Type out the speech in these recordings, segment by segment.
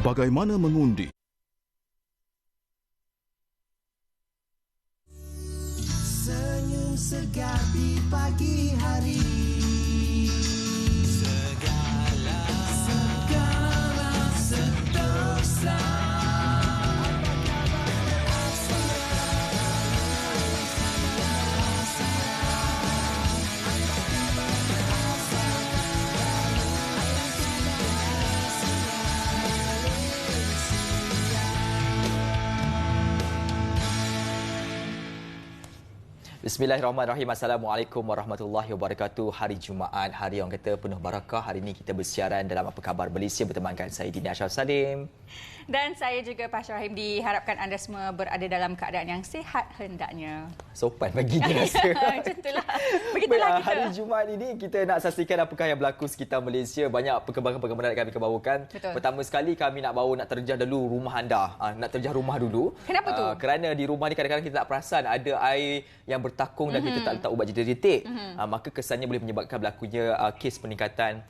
Bagaimana mengundi? Senyum segar di pagi hari. Segala sentosa. Bismillahirrahmanirrahim. Assalamualaikum warahmatullahi wabarakatuh. Hari Jumaat, hari yang kata penuh barakah. Hari ini kita bersiaran dalam Apa Khabar Malaysia bertemankan saya Dini Ashraf Salim. Dan saya juga Pak Syarahim. Diharapkan anda semua berada dalam keadaan yang sihat hendaknya. Sopan baginya rasa. Macam itulah. Begitulah kita. Hari Jumaat ini kita nak saksikan apakah yang berlaku sekitar Malaysia. Banyak perkembangan-perkembangan yang kami akan bawakan. Betul. Pertama sekali kami nak bawa nak terjah dulu rumah anda. Nak terjah rumah dulu. Kenapa tu? Kerana di rumah ni kadang-kadang kita tak perasan ada air yang bertakung dan kita tak letak ubat jeda detik. Maka kesannya boleh menyebabkan berlakunya kes peningkatan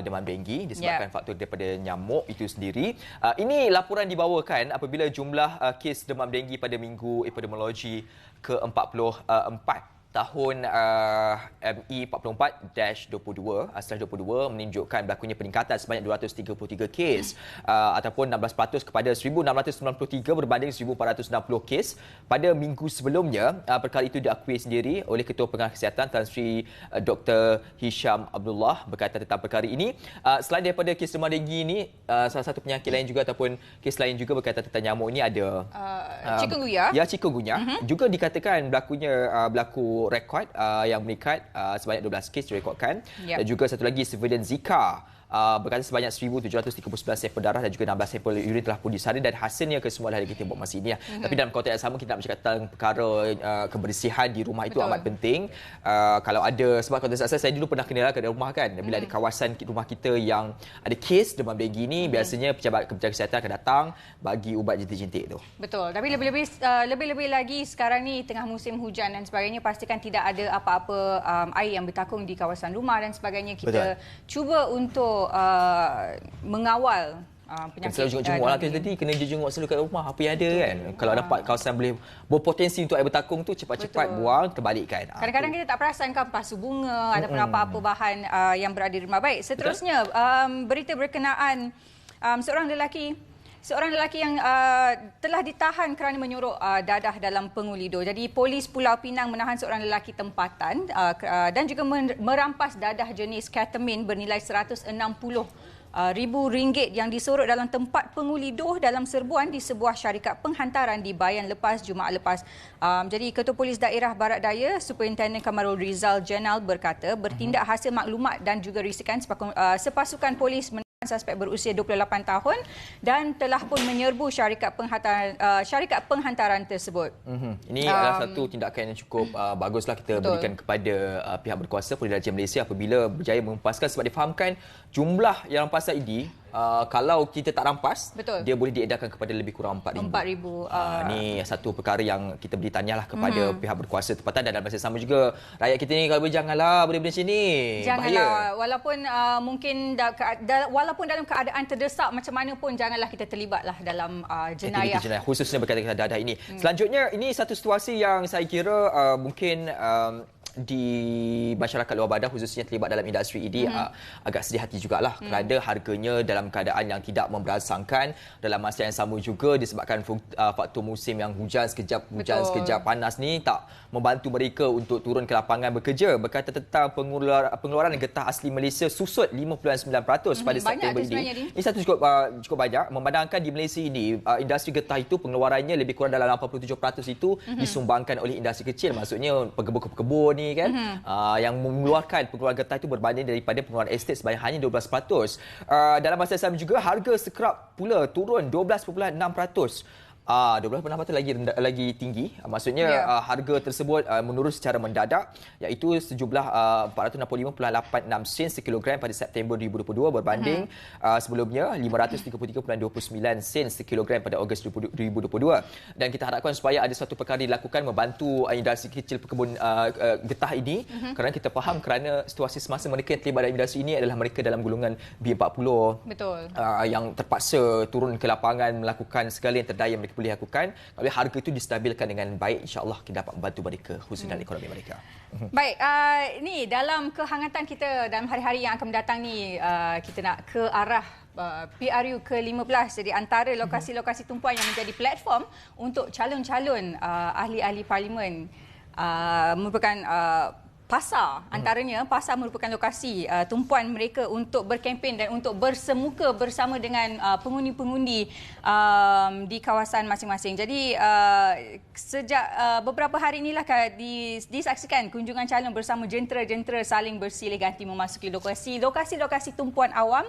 demam denggi disebabkan faktor daripada nyamuk itu sendiri. Ini laporan dibawakan apabila jumlah kes demam denggi pada Minggu Epidemiologi ke-44 tahun ME 44-22/22 menunjukkan berlakunya peningkatan sebanyak 233 kes ataupun 16% kepada 1,693 berbanding 1,460 kes pada minggu sebelumnya. Perkara itu diakui sendiri oleh Ketua Pengarah Kesihatan Tan Sri Dr. Hisham Abdullah berkaitan tentang perkara ini. Selain daripada kes demam denggi ini, salah satu penyakit lain juga ataupun kes lain juga berkaitan tentang nyamuk ini ada chikungunya. Ya, chikungunya. Juga dikatakan berlaku rekod yang meningkat sebanyak 12 kes direkodkan. Dan juga satu lagi surveillance Zika berkata sebanyak 1,739 sampel darah dan juga 16 sampel urin telah pun disaring dan hasilnya kesemua dah kita buat masa ini. Tapi dalam konteks yang sama kita nak bercakap tentang perkara kebersihan di rumah. Betul. Itu amat penting. Kalau ada, sebab konteks saya dulu pernah kena ke rumah kan, bila ada kawasan rumah kita yang ada kes demam denggi ni, biasanya pejabat kementerian kesihatan akan datang bagi ubat jentik-jentik tu. Betul. Tapi lebih-lebih lagi sekarang ni tengah musim hujan dan sebagainya, pastikan tidak ada apa-apa air yang bertakung di kawasan rumah dan sebagainya. Kita cuba untuk mengawal penyakit. Selalu jenguk-jenguk lah tadi, kena jenguk selalu kat rumah apa yang ada kan. Kalau dapat kawasan boleh berpotensi untuk air bertakung tu, cepat-cepat buang, terbalikkan. Kadang-kadang kita tak perasan kan pasu bunga ataupun apa-apa bahan yang berada di rumah. Baik, seterusnya berita berkenaan seorang lelaki yang telah ditahan kerana menyuruk dadah dalam pengulido. Jadi polis Pulau Pinang menahan seorang lelaki tempatan dan juga merampas dadah jenis ketamin bernilai RM160,000 yang disorok dalam tempat pengulido dalam serbuan di sebuah syarikat penghantaran di Bayan Lepas Jumaat lepas. Jadi Ketua Polis Daerah Barat Daya Superintendent Kamarul Rizal Jenal berkata bertindak hasil maklumat dan juga risikan sepasukan polis suspek berusia 28 tahun dan telah pun menyerbu syarikat penghantaran tersebut. Ini adalah satu tindakan yang cukup baguslah kita berikan kepada pihak berkuasa Polisi Diraja Malaysia apabila berjaya mempaskan, sebab difahamkan jumlah yang rampasan ini kalau kita tak rampas, dia boleh diedarkan kepada lebih kurang 4,000. Ini satu perkara yang kita beri tahniahlah kepada pihak berkuasa tempatan dan dalam masa sama juga rakyat kita ni kalau boleh janganlah benda-benda macam ni. Janganlah, walaupun mungkin walaupun dalam keadaan terdesak macam mana pun janganlah kita terlibatlah dalam jenayah. Khususnya berkaitan dengan dadah ini. Selanjutnya ini satu situasi yang saya kira mungkin di masyarakat luar badan khususnya terlibat dalam industri ini agak sedih hati jugalah kerana harganya dalam keadaan yang tidak memberansangkan. Dalam masa yang sama juga disebabkan faktor musim yang hujan sekejap panas ni tak membantu mereka untuk turun ke lapangan bekerja. Berkaitan tentang pengeluaran getah asli Malaysia susut 5.9% pada September ini. Ini satu cukup banyak memandangkan di Malaysia ini industri getah itu pengeluarannya lebih kurang dalam 87% itu disumbangkan oleh industri kecil, maksudnya pekebun-pekebun ni kan, yang mengeluarkan pengeluaran getah itu berbanding daripada pengeluaran estate sebanyak hanya 12%. Dalam masa yang sama juga harga skrap pula turun 12.6%. 12 pendapatan lagi tinggi. Maksudnya harga tersebut menurun secara mendadak, iaitu sejumlah 465.86 sen sekilogram pada September 2022 berbanding sebelumnya 533.29 sen sekilogram pada Ogos 2022. Dan kita harapkan supaya ada satu perkara dilakukan membantu industri kecil pekebun getah ini, kerana kita faham kerana situasi semasa mereka yang terlibat dalam industri ini adalah mereka dalam golongan B40. Betul. Yang terpaksa turun ke lapangan melakukan segala yang terdaya mereka boleh lakukan. Kalau harga itu distabilkan dengan baik, insya-Allah kita dapat membantu mereka khususnya dalam ekonomi mereka. Baik, ni dalam kehangatan kita dalam hari-hari yang akan mendatang ni, kita nak ke arah PRU ke-15, jadi antara lokasi-lokasi tumpuan yang menjadi platform untuk calon-calon ahli-ahli parlimen merupakan pasar. Antaranya, pasar merupakan lokasi tumpuan mereka untuk berkempen dan untuk bersemuka bersama dengan pengundi-pengundi di kawasan masing-masing. Jadi, sejak beberapa hari inilah disaksikan kunjungan calon bersama jentera-jentera saling bersilih ganti memasuki lokasi tumpuan awam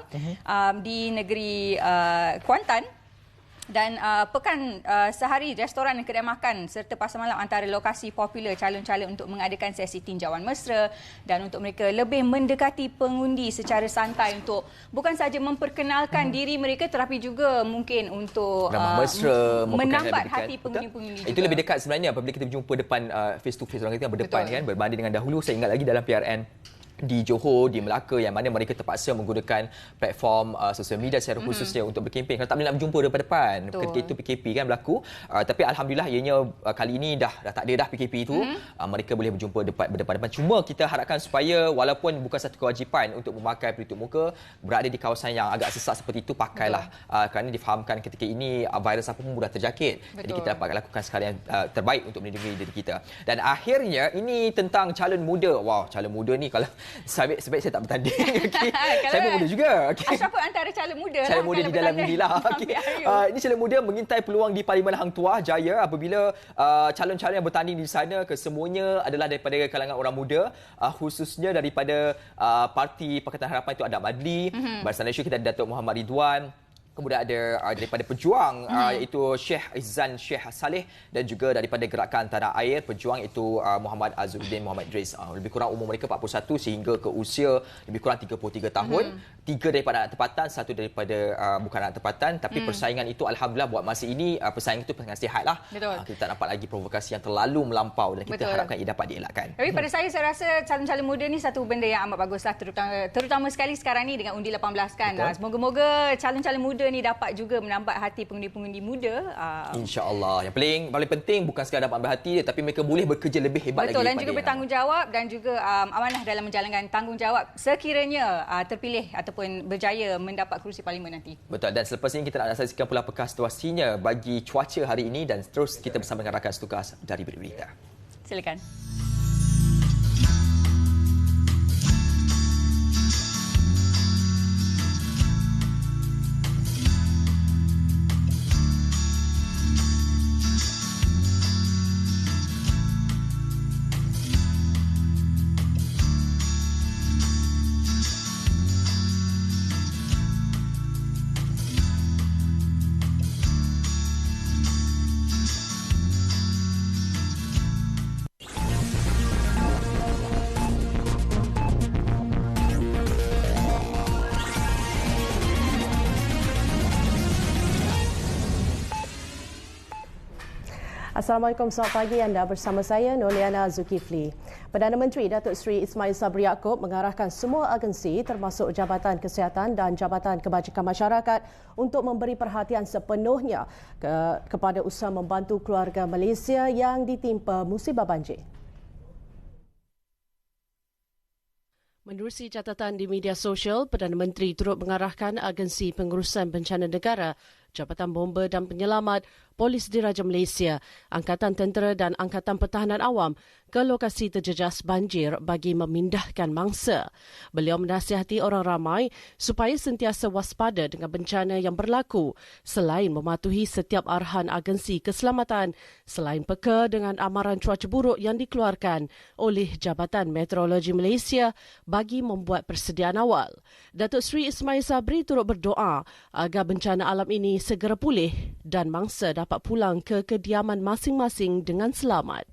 di negeri Kuantan. Dan pekan sehari restoran dan kedai makan serta pasar malam antara lokasi popular calon-calon untuk mengadakan sesi tinjauan mesra dan untuk mereka lebih mendekati pengundi secara santai untuk bukan saja memperkenalkan diri mereka tetapi juga mungkin untuk mesra, menambat hati pengundi-pengundi juga. Itu lebih dekat sebenarnya apabila kita berjumpa depan face to face, orang kita berdepan kan, berbanding dengan dahulu. Saya ingat lagi dalam PRN di Johor, di Melaka yang mana mereka terpaksa menggunakan platform sosial media secara khususnya untuk berkempen kerana tak boleh nak berjumpa depan-depan. Ketika itu PKP kan berlaku. Tapi alhamdulillah ianya kali ini dah tak ada dah PKP itu. Mereka boleh berjumpa berdepan-depan. Cuma kita harapkan supaya walaupun bukan satu kewajipan untuk memakai pelitup muka, berada di kawasan yang agak sesak seperti itu, pakailah. Kerana difahamkan ketika ini virus apa pun mudah terjangkit. Jadi kita dapat lakukan sekali yang terbaik untuk melindungi diri kita. Dan akhirnya ini tentang calon muda. Wow, calon muda ni kalau sebaik saya tak bertanding. Okay. Saya pun muda juga. Okay. Ashraf pun antara calon muda calon muda di dalam inilah. Okay. Ini calon muda mengintai peluang di Parlimen Hang Tuah Jaya apabila calon-calon yang bertanding di sana kesemuanya adalah daripada kalangan orang muda, khususnya daripada Parti Pakatan Harapan itu Adam Adli, Barisan Malaysia kita ada Datuk Muhammad Ridwan. Kemudian ada daripada Pejuang iaitu Sheikh Izzan Sheikh Saleh, dan juga daripada Gerakan Tanah Air Pejuang itu Muhammad Azzuddin Muhammad Idris. Lebih kurang umur mereka 41 sehingga ke usia lebih kurang 33 tahun. 3 daripada anak tempatan, 1 daripada bukan anak tempatan, tapi persaingan itu alhamdulillah buat masa ini persaingan itu persaingan sihatlah. Kita tak dapat lagi provokasi yang terlalu melampau dan kita harapkan ia dapat dielakkan. Tapi pada saya rasa calon-calon muda ni satu benda yang amat baguslah, terutama sekali sekarang ni dengan undi 18 kan. Semoga-moga calon-calon muda ni dapat juga menambat hati pengundi-pengundi muda. InsyaAllah. Yang paling penting bukan sekadar dapat menambat hati dia, tapi mereka boleh bekerja lebih hebat lagi. Betul, dan juga bertanggungjawab dan juga amanah dalam menjalankan tanggungjawab sekiranya terpilih ataupun berjaya mendapat kerusi parlimen nanti. Betul, dan selepas ini kita nak saksikan pula apakah situasinya bagi cuaca hari ini, dan terus kita bersama dengan rakan setugas dari Berita. Silakan. Assalamualaikum, selamat pagi, anda bersama saya Noliana Zulkifli. Perdana Menteri Datuk Seri Ismail Sabri Yaakob mengarahkan semua agensi termasuk Jabatan Kesihatan dan Jabatan Kebajikan Masyarakat untuk memberi perhatian sepenuhnya kepada usaha membantu keluarga Malaysia yang ditimpa musibah banjir. Menerusi catatan di media sosial, Perdana Menteri turut mengarahkan agensi pengurusan bencana negara, Jabatan Bomba dan Penyelamat, Polis Diraja Malaysia, Angkatan Tentera dan Angkatan Pertahanan Awam ke lokasi terjejas banjir bagi memindahkan mangsa. Beliau menasihati orang ramai supaya sentiasa waspada dengan bencana yang berlaku selain mematuhi setiap arahan agensi keselamatan, selain peka dengan amaran cuaca buruk yang dikeluarkan oleh Jabatan Meteorologi Malaysia bagi membuat persediaan awal. Datuk Seri Ismail Sabri turut berdoa agar bencana alam ini segera pulih dan mangsa dapat pulang ke kediaman masing-masing dengan selamat.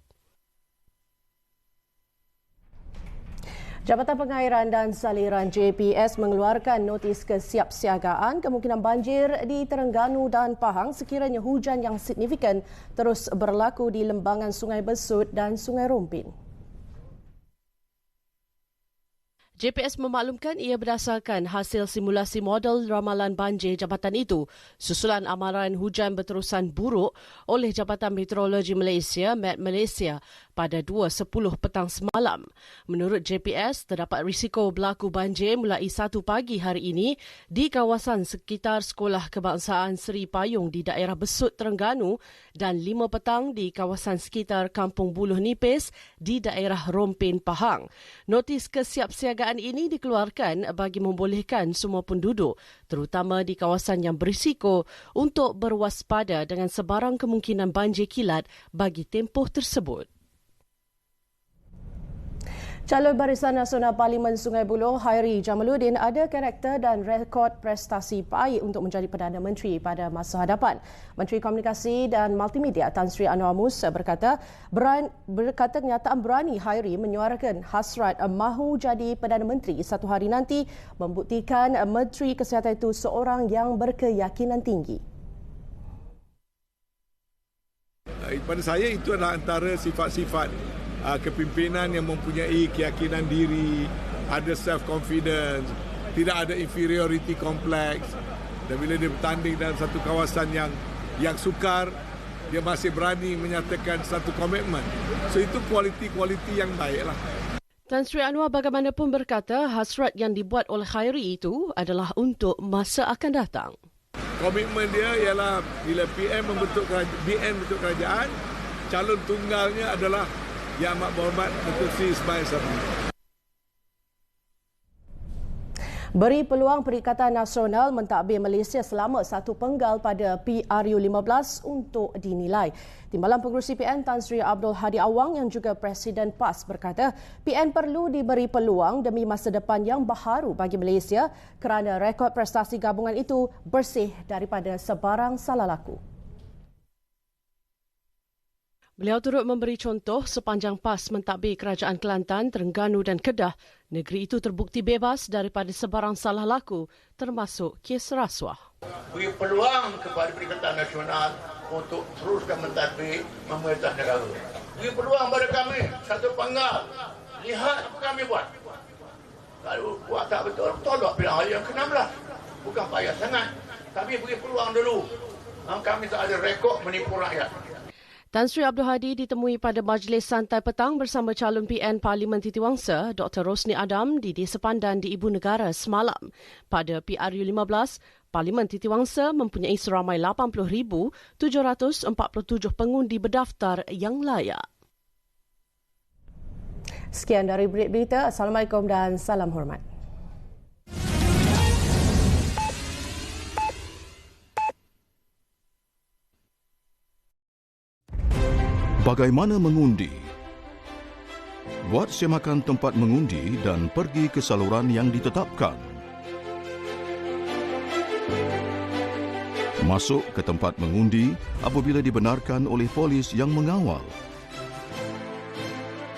Jabatan Pengairan dan Saliran JPS mengeluarkan notis kesiapsiagaan kemungkinan banjir di Terengganu dan Pahang sekiranya hujan yang signifikan terus berlaku di lembangan Sungai Besut dan Sungai Rompin. JPS memaklumkan ia berdasarkan hasil simulasi model ramalan banjir jabatan itu susulan amaran hujan berterusan buruk oleh Jabatan Meteorologi Malaysia, Met Malaysia, pada 2.10 petang semalam. Menurut JPS, terdapat risiko berlaku banjir mulai 1 pagi hari ini di kawasan sekitar Sekolah Kebangsaan Seri Payung di daerah Besut, Terengganu dan 5 petang di kawasan sekitar Kampung Buluh Nipis di daerah Rompin, Pahang. Notis kesiapsiagaan ini dikeluarkan bagi membolehkan semua penduduk, terutama di kawasan yang berisiko, untuk berwaspada dengan sebarang kemungkinan banjir kilat bagi tempoh tersebut. Calon Barisan Nasional Parlimen Sungai Buloh, Hairi Jamaluddin, ada karakter dan rekod prestasi baik untuk menjadi Perdana Menteri pada masa hadapan. Menteri Komunikasi dan Multimedia Tan Sri Anwar Musa berkata kenyataan berani Hairi menyuarakan hasrat mahu jadi Perdana Menteri satu hari nanti membuktikan Menteri Kesihatan itu seorang yang berkeyakinan tinggi. Pada saya itu adalah antara sifat-sifat kepimpinan yang mempunyai keyakinan diri, ada self-confidence, tidak ada inferiority complex, dan bila dia bertanding dalam satu kawasan yang sukar, dia masih berani menyatakan satu komitmen. So itu kualiti-kualiti yang baiklah. Tan Sri Anwar bagaimanapun berkata hasrat yang dibuat oleh Hairi itu adalah untuk masa akan datang. Komitmen dia ialah bila BN membentuk kerajaan, calon tunggalnya adalah Yang Amat Berhormat Datuk Seri Ismail Sabri. Beri peluang Perikatan Nasional mentadbir Malaysia selama 1 penggal pada PRU15 untuk dinilai. Timbalan Pengerusi PN Tan Sri Abdul Hadi Awang yang juga Presiden PAS berkata PN perlu diberi peluang demi masa depan yang baharu bagi Malaysia kerana rekod prestasi gabungan itu bersih daripada sebarang salah laku. Beliau turut memberi contoh sepanjang PAS mentadbir Kerajaan Kelantan, Terengganu dan Kedah, negeri itu terbukti bebas daripada sebarang salah laku termasuk kes rasuah. Beri peluang kepada Perikatan Nasional untuk teruskan mentadbir memerintah negara. Beri peluang kepada kami, satu penggal. Lihat apa kami buat. Kalau buat tak betul, tolak pilihan raya yang ke-16. Bukan payah sangat. Tapi beri peluang dulu. Kami tak ada rekod menipu rakyat. Tan Sri Abdul Hadi ditemui pada majlis santai petang bersama calon PN Parlimen Titiwangsa Dr. Rosni Adam di Desa Pandan di Ibu Negara semalam. Pada PRU15, Parlimen Titiwangsa mempunyai seramai 80,747 pengundi berdaftar yang layak. Sekian dari berita. Assalamualaikum dan salam hormat. Bagaimana mengundi? Buat semakan tempat mengundi dan pergi ke saluran yang ditetapkan. Masuk ke tempat mengundi apabila dibenarkan oleh polis yang mengawal.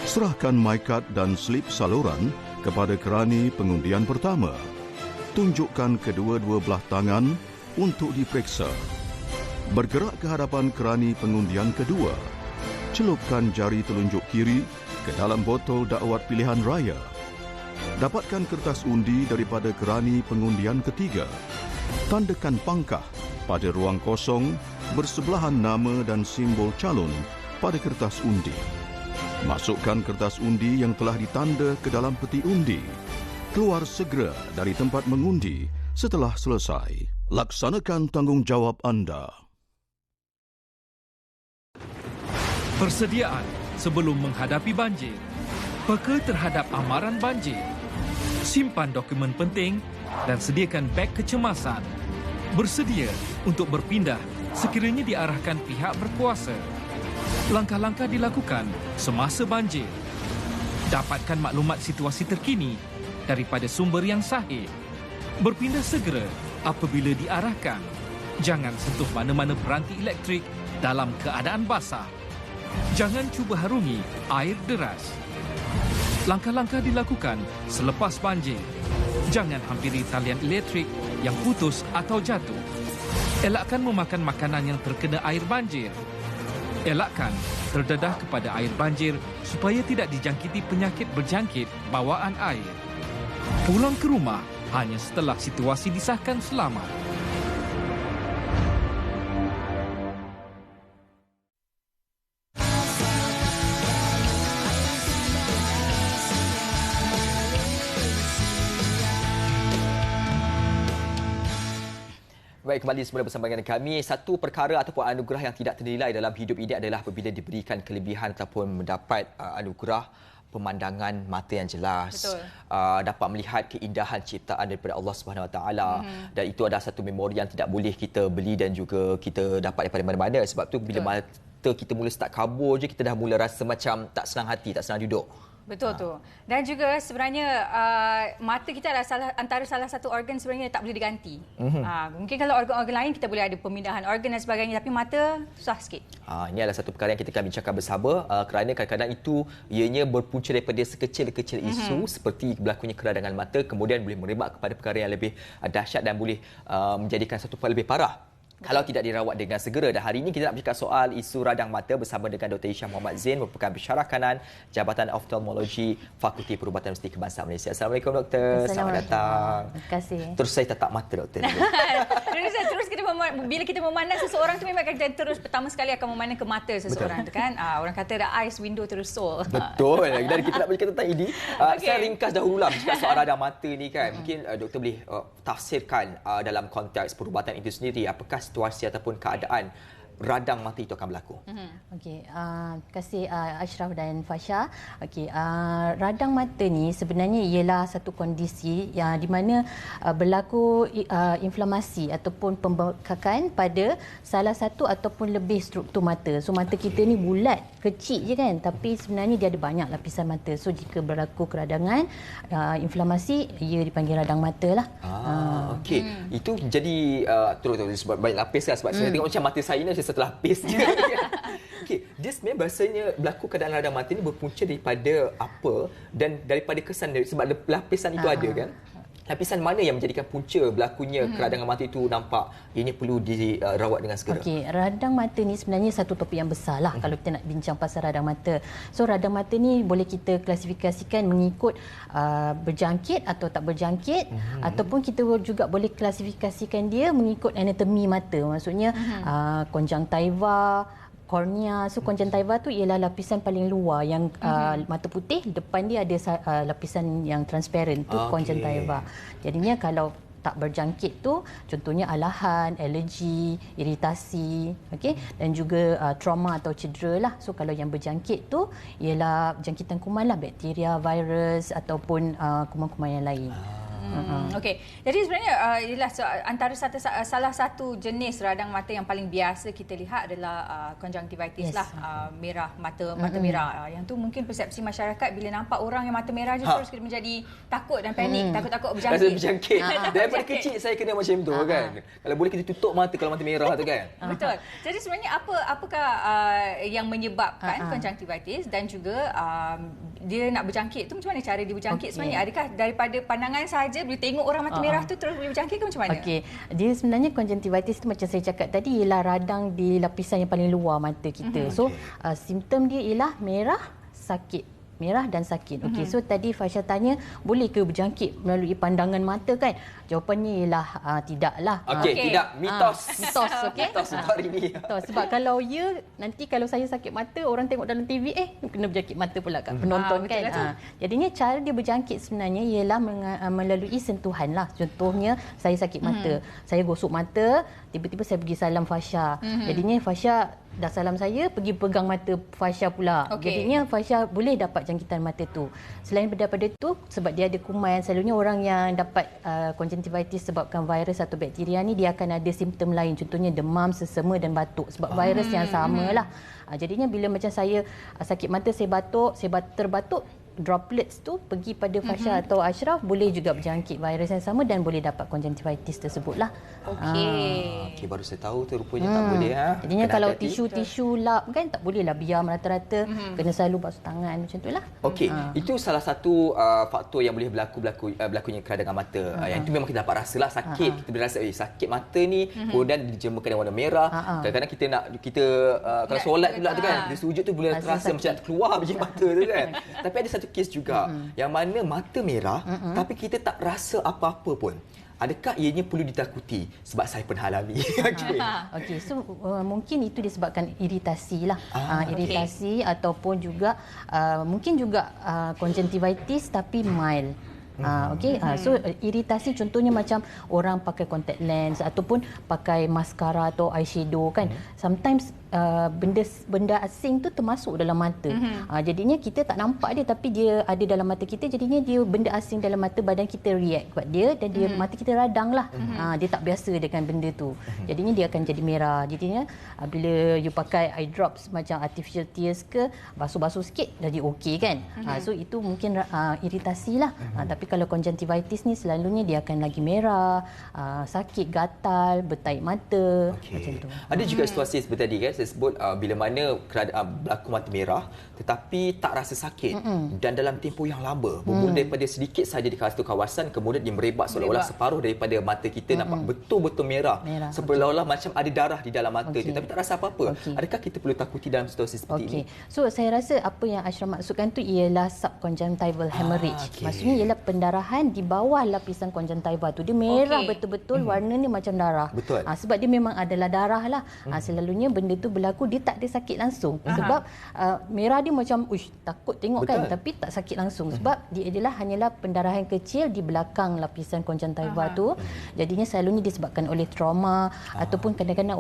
Serahkan MyCard dan slip saluran kepada kerani pengundian pertama. Tunjukkan kedua-dua belah tangan untuk diperiksa. Bergerak ke hadapan kerani pengundian kedua. Celupkan jari telunjuk kiri ke dalam botol dakwat pilihan raya. Dapatkan kertas undi daripada kerani pengundian ketiga. Tandakan pangkah pada ruang kosong bersebelahan nama dan simbol calon pada kertas undi. Masukkan kertas undi yang telah ditanda ke dalam peti undi. Keluar segera dari tempat mengundi setelah selesai. Laksanakan tanggungjawab anda. Persediaan sebelum menghadapi banjir. Peka terhadap amaran banjir. Simpan dokumen penting dan sediakan beg kecemasan. Bersedia untuk berpindah sekiranya diarahkan pihak berkuasa. Langkah-langkah dilakukan semasa banjir. Dapatkan maklumat situasi terkini daripada sumber yang sahih. Berpindah segera apabila diarahkan. Jangan sentuh mana-mana peranti elektrik dalam keadaan basah. Jangan cuba harungi air deras. Langkah-langkah dilakukan selepas banjir. Jangan hampiri talian elektrik yang putus atau jatuh. Elakkan memakan makanan yang terkena air banjir. Elakkan terdedah kepada air banjir supaya tidak dijangkiti penyakit berjangkit bawaan air. Pulang ke rumah hanya setelah situasi disahkan selamat. Baik, kembali semula bersama dengan kami. Satu perkara ataupun anugerah yang tidak ternilai dalam hidup ini adalah apabila diberikan kelebihan ataupun mendapat anugerah pemandangan mata yang jelas. Dapat melihat keindahan ciptaan daripada Allah Subhanahu Wa Taala. Dan itu adalah satu memori yang tidak boleh kita beli dan juga kita dapat daripada mana-mana. Sebab tu bila mata kita mula start kabur je, kita dah mula rasa macam tak senang hati, tak senang duduk. Betul tu. Dan juga sebenarnya mata kita adalah antara salah satu organ sebenarnya tak boleh diganti. Mungkin kalau organ-organ lain kita boleh ada pemindahan organ dan sebagainya, tapi mata susah sikit. Ini adalah satu perkara yang kita akan bincangkan bersama kerana kadang-kadang itu ianya berpunca daripada sekecil-kecil isu seperti berlakunya keradangan mata, kemudian boleh merebak kepada perkara yang lebih dahsyat dan boleh menjadikan satu perkara lebih parah kalau tidak dirawat dengan segera. Dan hari ini kita nak bercakap soal isu radang mata bersama dengan Dr. Hisham Muhammad Zain, merupakan pensyarah kanan Jabatan Oftalmologi Fakulti Perubatan Universiti Kebangsaan Malaysia. Assalamualaikum doktor. Selamat datang. Terima kasih. Terus saya tatap mata doktor. Terus bila kita memandang seseorang tu memang kita terus pertama sekali akan memandang ke mata seseorang tu kan. Orang kata the eyes window to the soul. Betul. Dan kita nak bercakap tentang ini. Saya ringkas dahululah bercakap soal radang mata ni kan. Mungkin doktor boleh tafsirkan dalam konteks perubatan itu sendiri, apakah situasi ataupun keadaan radang mata itu akan berlaku. Okey, terima kasih Ashraf dan Fasha. Okey, radang mata ni sebenarnya ialah satu kondisi yang di mana berlaku inflamasi ataupun pembekakan pada salah satu ataupun lebih struktur mata. So mata kita ni bulat, kecil je kan, tapi sebenarnya dia ada banyak lapisan mata. So jika berlaku keradangan, inflamasi, ia dipanggil radang mata lah. Okey. Itu jadi terus sebab banyak lapis kan, sebab saya tengok macam mata saya ni satu lapis je. Okey, dia sebenarnya bahasanya berlaku keadaan radang mata ni berpunca daripada apa dan daripada kesan sebab lapisan itu ada kan? Lapisan mana yang menjadikan punca berlakunya keradangan mata itu nampak ini perlu dirawat dengan segera? Okey, radang mata ni sebenarnya satu topik yang besar lah kalau kita nak bincang pasal radang mata. So radang mata ni boleh kita klasifikasikan mengikut berjangkit atau tak berjangkit, ataupun kita juga boleh klasifikasikan dia mengikut anatomi mata. Maksudnya konjungtiva, kornea. So konjungtiva tu ialah lapisan paling luar yang mata putih, depan dia ada lapisan yang transparent tu konjungtiva. Jadinya kalau tak berjangkit tu contohnya alahan, alergi, iritasi, okey, dan juga trauma atau cedera lah. So kalau yang berjangkit tu ialah jangkitan kuman lah, bakteria, virus ataupun kuman-kuman yang lain. Okey. Jadi sebenarnya antara salah satu jenis radang mata yang paling biasa kita lihat adalah konjungtivitis lah, merah mata merah. Yang tu mungkin persepsi masyarakat bila nampak orang yang mata merah je terus kita menjadi takut dan panik, takut berjangkit. Rasa berjangkit. Daripada kecil saya kena macam tu kan. Kalau boleh kita tutup mata kalau mata merah tu kan. Betul. Jadi sebenarnya apakah yang menyebabkan konjungtivitis dan juga dia nak berjangkit tu, macam mana cara dia berjangkit sebenarnya? Adakah daripada pandangan sahaja bila tengok orang mata merah tu terus boleh berjangkit ke macam mana? Okey, dia sebenarnya konjungtivitis tu macam saya cakap tadi ialah radang di lapisan yang paling luar mata kita. So simptom dia ialah merah, sakit. Merah dan sakit. Okey, so tadi Fasha tanya boleh ke berjangkit melalui pandangan mata kan? Jawapannya ialah tidaklah. Okey, tidak. Mitos. Mitos, okey. Mitos untuk hari ini. Sebab kalau nanti kalau saya sakit mata, orang tengok dalam TV, kena berjangkit mata pula kat penonton kan. Jadinya cara dia berjangkit sebenarnya ialah melalui sentuhan lah. Contohnya saya sakit mata, saya gosok mata, tiba-tiba saya pergi salam Fasha. Jadinya Fasha dah salam saya, pergi pegang mata Fasha pula. Jadinya Fasha boleh dapat jangkitan mata tu. Selain daripada itu, sebab dia ada kuman, selalunya orang yang dapat konjungtivitis sebabkan virus atau bakteria ni, dia akan ada simptom lain. Contohnya demam, sesama dan batuk. Sebab virus yang sama lah. Jadinya bila macam saya sakit mata, saya batuk, terbatuk, droplets tu pergi pada Fasha atau Ashraf, boleh juga berjangkit virus yang sama dan boleh dapat conjunctivitis tersebutlah. Okey, baru saya tahu tu rupanya tak boleh. Jadinya Kena kalau hati-hati. tisu lap kan tak bolehlah biar merata-rata, kena selalu basuh tangan macam itulah. Okey, itu salah satu faktor yang boleh berlakunya keradangan mata. Yang itu memang kita dapat rasalah sakit. Kita boleh rasa sakit mata ni, kemudian dijemakan dengan warna merah. Kadang-kadang kita kalau solat pula tu kan, dia sujud tu boleh terasa macam nak keluar biji mata tu kan. Tapi ada satu kes juga yang mana mata merah tapi kita tak rasa apa-apa pun. Adakah ianya perlu ditakuti? Sebab saya pernah alami. Okey, so mungkin itu disebabkan iritasi lah. Iritasi ataupun juga mungkin juga conjunctivitis tapi mild. So iritasi contohnya macam orang pakai contact lens ataupun pakai maskara atau eyeshadow kan. Sometimes benda asing tu termasuk dalam mata. Jadinya kita tak nampak dia tapi dia ada dalam mata kita, jadinya dia benda asing dalam mata, badan kita react buat dia dan dia mata kita radang lah. Dia tak biasa dengan benda tu. Jadinya dia akan jadi merah. Jadinya bila you pakai eye drops macam artificial tears ke, basuh-basuh sikit jadi okey kan. So itu mungkin iritasi lah. Tapi kalau conjunctivitis ni selalunya dia akan lagi merah, sakit, gatal, bertaik mata, macam tu. Ada juga situasi seperti tadi kan, saya sebut bila mana berlaku mata merah tetapi tak rasa sakit dan dalam tempoh yang lama, bermula daripada sedikit saja di satu kawasan, kemudian dia merebak seolah-olah separuh daripada mata kita nampak betul-betul merah. Seolah-olah macam ada darah di dalam mata tu tapi tak rasa apa-apa. Adakah kita perlu takuti dalam situasi seperti ini? So saya rasa apa yang Ashraf maksudkan tu ialah subconjunctival hemorrhage. Maksudnya ialah pendarahan di bawah lapisan konjungtiva tu. Dia merah betul-betul, warna ni macam darah. Betul. Sebab dia memang adalah darah lah. Selalunya benda tu berlaku dia tak ada sakit langsung. Sebab merah dia macam takut tengok kan, tapi tak sakit langsung. Sebab dia hanyalah pendarahan kecil di belakang lapisan konjungtiva tu. Jadinya selalunya disebabkan oleh trauma ataupun kadang-kadang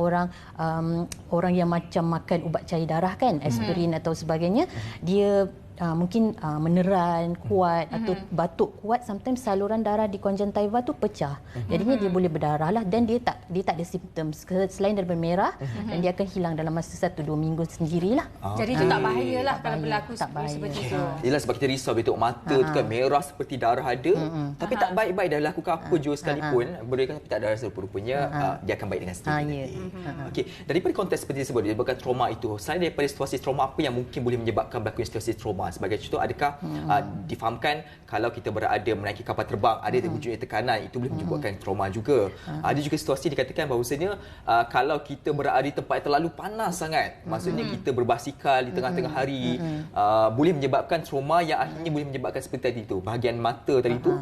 orang yang macam makan ubat cair darah kan, aspirin atau sebagainya, dia mungkin meneran kuat atau batuk kuat, sometimes saluran darah di konjungtiva tu pecah. Jadinya dia boleh berdarah lah dan dia tak ada simptom selain daripada merah dan dia akan hilang dalam masa 1-2 minggu sendirilah. Jadi itu tak bahayalah kalau berlaku seperti itu. Yelah, sebab kita risau betul mata tu kan merah seperti darah ada tapi tak baik-baik dah lakukan apa jua sekalipun berikan tapi tak ada rasa, rupanya dia akan baik dengan sendiri. Okey, daripada konteks seperti disebut disebabkan trauma itu, selain daripada situasi trauma, apa yang mungkin boleh menyebabkan berlakunya situasi trauma? Sebagai contoh, adakah difahamkan kalau kita berada menaiki kapal terbang ada wujudnya tekanan, itu boleh menyebabkan trauma juga. Ada juga situasi dikatakan bahawasanya kalau kita berada di tempat yang terlalu panas sangat, maksudnya kita berbasikal di tengah-tengah hari, boleh menyebabkan trauma yang akhirnya boleh menyebabkan seperti tadi tu, bahagian mata tadi tu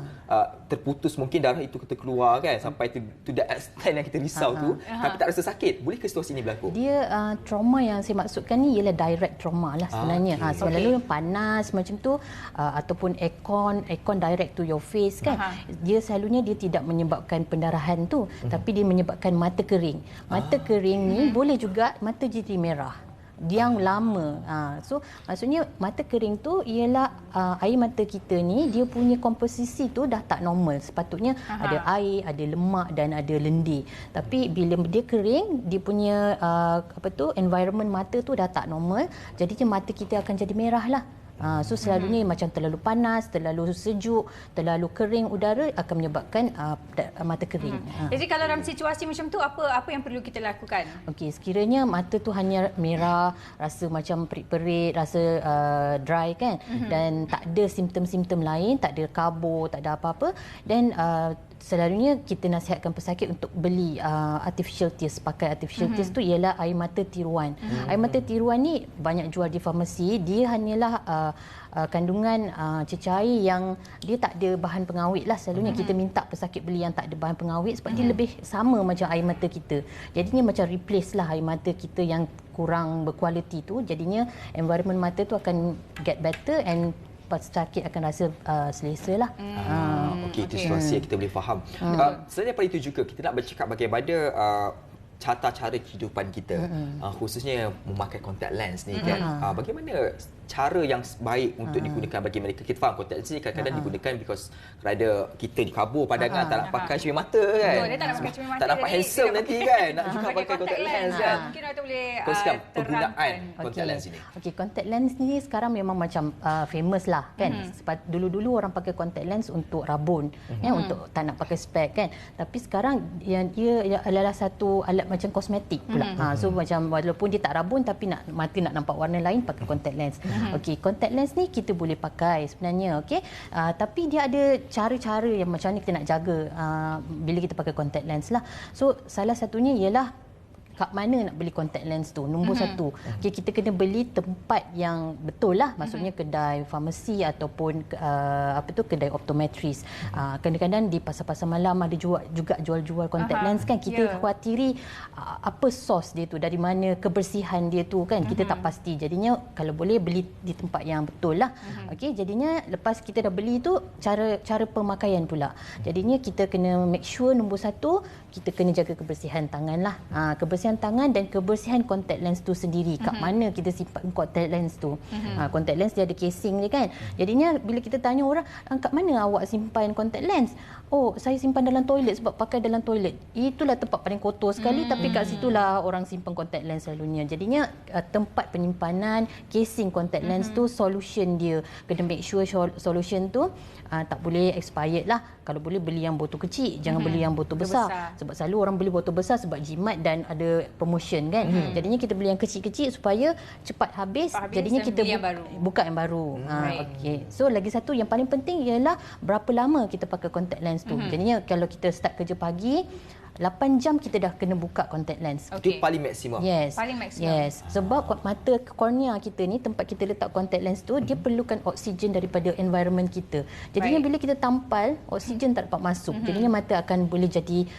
terputus, mungkin darah itu kita keluar kan, sampai to the extent yang kita risau tu, tapi tak rasa sakit. Boleh ke situasi ini berlaku? Dia trauma yang saya maksudkan ni ialah direct trauma lah sebenarnya. Selalu panas macam tu ataupun aircon direct to your face kan, dia selalunya dia tidak menyebabkan pendarahan tu, tapi dia menyebabkan mata kering. Mata kering ni boleh juga mata jadi merah yang lama. So maksudnya mata kering tu ialah air mata kita ni dia punya komposisi tu dah tak normal. Sepatutnya ada air, ada lemak dan ada lendir. Tapi bila dia kering, dia punya environment mata tu dah tak normal. Jadinya mata kita akan jadi merah lah. So selalunya macam terlalu panas, terlalu sejuk, terlalu kering udara akan menyebabkan mata kering. Jadi kalau dalam situasi macam tu, apa yang perlu kita lakukan? Okey, sekiranya mata tu hanya merah, rasa macam perit-perit, rasa dry kan, dan tak ada simptom-simptom lain, tak ada kabur, tak ada apa-apa, dan selalunya kita nasihatkan pesakit untuk beli artificial tears. Pakai artificial tears tu ialah air mata tiruan. Air mata tiruan ni banyak jual di farmasi. Dia hanyalah kandungan cecair yang dia tak ada bahan pengawet lah. Selalunya kita minta pesakit beli yang tak ada bahan pengawet sebab dia lebih sama macam air mata kita. Jadinya macam replace lah air mata kita yang kurang berkualiti tu. Jadinya environment mata tu akan get better and pesakit akan rasa selesa lah. Okey, itu situasi yang kita boleh faham. Selain daripada itu juga, kita nak bercakap bagaimana tata cara kehidupan kita, khususnya memakai contact lens ni kan. Bagaimana cara yang baik untuk digunakan bagi mereka. Kita faham contact lens ni kadang-kadang digunakan because kerana kita dikabur pandangan, tak nak pakai cermin mata kan. Betul, dia tak nak pakai cermin mata. Tak nampak handsome nanti kan. Nak juga pakai contact lens kan. Mungkin kita boleh Kongsikan penggunaan terangkan. contact lens ini. Okey, contact lens ni sekarang memang macam famous lah kan. Dulu-dulu orang pakai contact lens untuk rabun, untuk tak nak pakai spek kan. Tapi sekarang dia adalah satu alat macam kosmetik pula. So macam walaupun dia tak rabun tapi mata nak nampak warna lain, pakai contact lens. Okey, contact lens ni kita boleh pakai sebenarnya, okey. Tapi dia ada cara-cara yang macam mana kita nak jaga bila kita pakai contact lens lah. So salah satunya ialah kat mana nak beli contact lens tu. Nombor satu, okay, kita kena beli tempat yang betul lah. Maksudnya kedai farmasi ataupun kedai optometris. Kadang-kadang di pasar-pasar malam ada juga jual-jual contact lens kan. Kita khawatiri apa sos dia tu, dari mana kebersihan dia tu kan. Kita tak pasti. Jadinya kalau boleh beli di tempat yang betul lah. Okey, jadinya lepas kita dah beli tu, cara pemakaian pula. Jadinya kita kena make sure nombor satu, kita kena jaga kebersihan tangan lah. Kebersihan tangan dan kebersihan contact lens tu sendiri. Kat mana kita simpan contact lens tu. Contact lens dia ada casing dia kan. Jadinya bila kita tanya orang, kat mana awak simpan contact lens? Oh, saya simpan dalam toilet sebab pakai dalam toilet. Itulah tempat paling kotor sekali, tapi kat situlah orang simpan contact lens selalunya. Jadinya tempat penyimpanan casing contact lens tu, solution dia kena make sure solution tu tak boleh expired lah. Kalau boleh beli yang botol kecil, jangan beli yang botol besar. Sebab selalu orang beli botol besar sebab jimat dan ada promotion kan. Jadinya kita beli yang kecil-kecil supaya cepat habis. Jadinya kita buka yang baru. Okey. So lagi satu yang paling penting ialah berapa lama kita pakai contact lens tu. Jadinya kalau kita start kerja pagi, 8 jam kita dah kena buka contact lens. Itu paling maksimum. Yes. Paling maksimum. Yes. Sebab mata kornea kita ni, tempat kita letak contact lens tu, dia perlukan oksigen daripada environment kita. Jadinya bila kita tampal, oksigen tak dapat masuk. Jadinya mata akan boleh jadi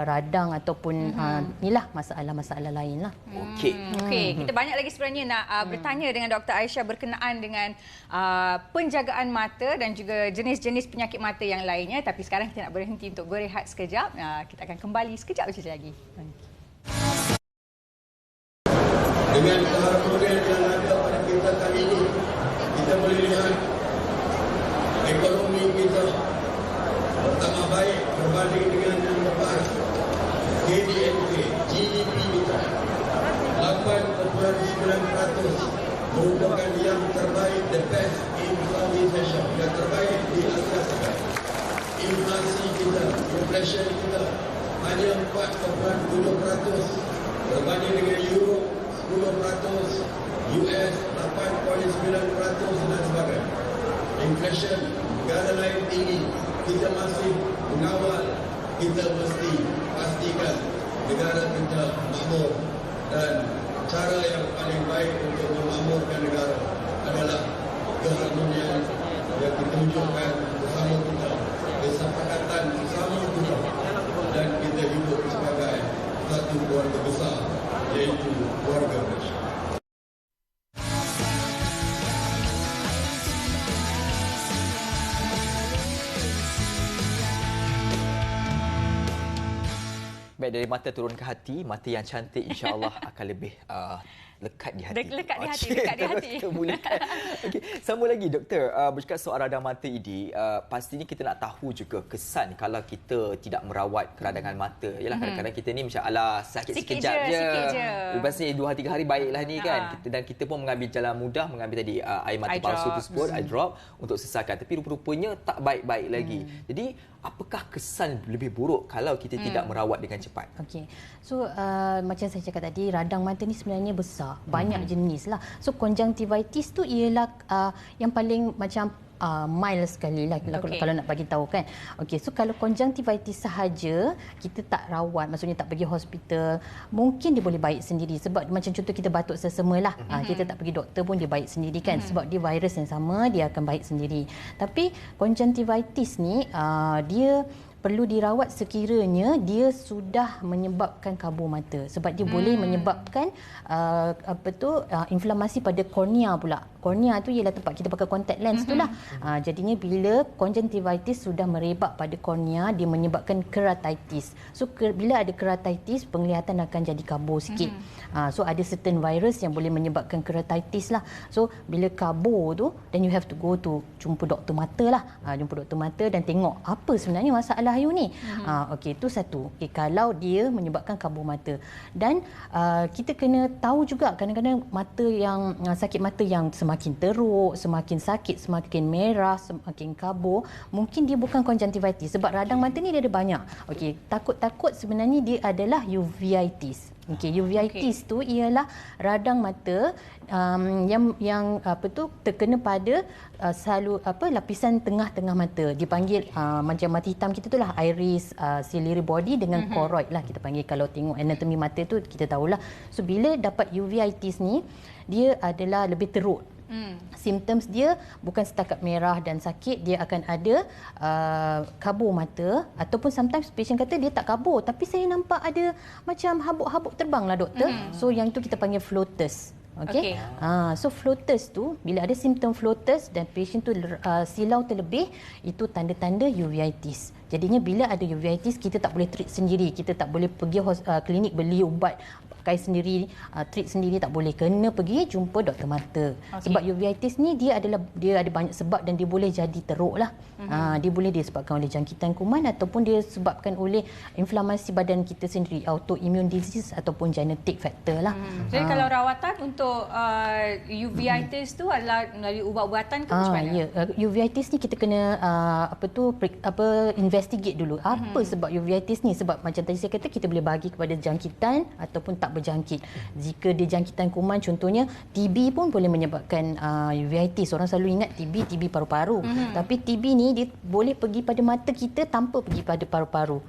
radang ataupun inilah masalah-masalah lain lah. Okey, kita banyak lagi sebenarnya nak bertanya dengan Dr. Aisyah berkenaan dengan penjagaan mata dan juga jenis-jenis penyakit mata yang lainnya. Tapi sekarang kita nak berhenti untuk berehat sekejap. Kita akan kembali sekejap saja lagi. Dengan keharmonian yang ada pada kita kali ini, kita boleh lihat ekonomi kita pertama baik berbanding dengan yang lepas. GDP kita 8.9% merupakan yang terbaik, the best in Southeast Asia, yang terbaik di Asia Tenggara. Inflasi kita, inflation kita hanya 4.7% berbanding dengan Europe 10%, US 8.9% dan sebagainya. Inflation negara lain tinggi, kita masih mengawal. Kita mesti pastikan negara kita makmur, dan cara yang paling baik untuk memakmurkan negara adalah keharmonian yang ditunjukkan bersama kita, kesepakatan bersama kita, dan kita hidup sebagai satu keluarga besar, iaitu keluarga Malaysia. Baik, dari mata turun ke hati, mata yang cantik insya-Allah akan lebih lekat di hati. Lekat di hati, dekat di hati. Okey, sambung lagi doktor. Bercakap soal radang mata ini, pastinya kita nak tahu juga kesan kalau kita tidak merawat keradangan mata. Yalah, kadang-kadang kita ni macam alah sakit sekejap je. Lepas ni 2-3 hari baiklah ni kan. Dan kita pun mengambil jalan mudah, mengambil tadi air mata palsu tersebut, eye drop untuk selesaikan. Tapi rupa-rupanya tak baik-baik lagi. Jadi apakah kesan lebih buruk kalau kita tidak merawat dengan cepat? Okey. So macam saya cakap tadi, radang mata ni sebenarnya besar, banyak jenis lah. So konjungtivitis tu ialah yang paling macam mild sekali lah kalau nak bagi tahu kan. Okey, so kalau konjungtivitis sahaja kita tak rawat, maksudnya tak pergi hospital, mungkin dia boleh baik sendiri. Sebab macam contoh kita batuk sesama lah, kita tak pergi doktor pun dia baik sendiri kan. Sebab dia virus yang sama, dia akan baik sendiri. Tapi konjungtivitis ni dia perlu dirawat sekiranya dia sudah menyebabkan kabur mata, sebab dia boleh menyebabkan inflamasi pada kornea pula. Kornea tu ialah tempat kita pakai contact lens tu lah. Jadinya bila conjunctivitis sudah merebak pada kornea, dia menyebabkan keratitis. So bila ada keratitis, penglihatan akan jadi kabur sikit. So ada certain virus yang boleh menyebabkan keratitis lah. So bila kabur tu, then you have to go to jumpa doktor mata lah. Jumpa doktor mata dan tengok apa sebenarnya masalah you ni. Okey, itu satu. Okay, kalau dia menyebabkan kabur mata. Dan kita kena tahu juga kadang-kadang mata yang sakit mata yang semakin teruk, semakin sakit, semakin merah, semakin kabur, mungkin dia bukan conjunctivitis sebab radang mata ni dia ada banyak. Okey, takut-takut sebenarnya dia adalah uveitis. Okey, uveitis tu ialah radang mata yang terkena pada lapisan tengah-tengah mata. Dipanggil macam mata hitam kita tu lah, iris, ciliary body dengan choroid lah kita panggil. Kalau tengok anatomi mata tu kita tahulah. So bila dapat uveitis ni, dia adalah lebih teruk. Symptoms dia bukan setakat merah dan sakit, dia akan ada kabur mata, ataupun sometimes patient kata dia tak kabur tapi saya nampak ada macam habuk-habuk terbang lah doktor. So yang itu kita panggil floaters. Okay. So floaters tu, bila ada simptom floaters dan patient tu silau terlebih, itu tanda-tanda uveitis. Jadinya bila ada uveitis, kita tak boleh treat sendiri, kita tak boleh pergi klinik beli ubat pakai sendiri, treat sendiri, tak boleh, kena pergi jumpa doktor mata. Sebab uveitis ni dia ada banyak sebab dan dia boleh jadi teruk lah. Dia boleh disebabkan oleh jangkitan kuman ataupun dia sebabkan oleh inflamasi badan kita sendiri, autoimmune disease ataupun genetic factor lah. Jadi kalau rawatan untuk uveitis tu adalah melalui ubat-ubatan ke macam mana? Ya, uveitis ni kita kena investigate dulu apa sebab uveitis ni. Sebab macam tadi saya kata, kita boleh bagi kepada jangkitan ataupun tak berjangkit. Jika dia jangkitan kuman, contohnya TB pun boleh menyebabkan uveitis. Orang selalu ingat TB paru-paru. Tapi TB ni dia boleh pergi pada mata kita tanpa pergi pada paru-paru.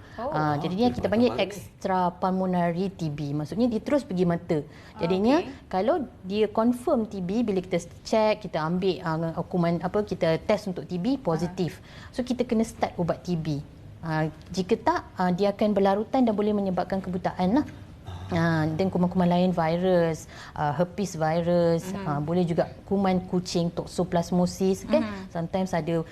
Jadinya kita panggil extrapulmonary TB. Maksudnya dia terus pergi mata. Jadinya kalau dia confirm TB, bila kita check, kita ambil kuman kita test untuk TB positif. So kita kena start ubat TB. Jika tak, dia akan berlarutan dan boleh menyebabkan kebutaan lah. Dan kuman-kuman lain, virus, herpes virus, boleh juga kuman kucing, toxoplasmosis kan. Sometimes ada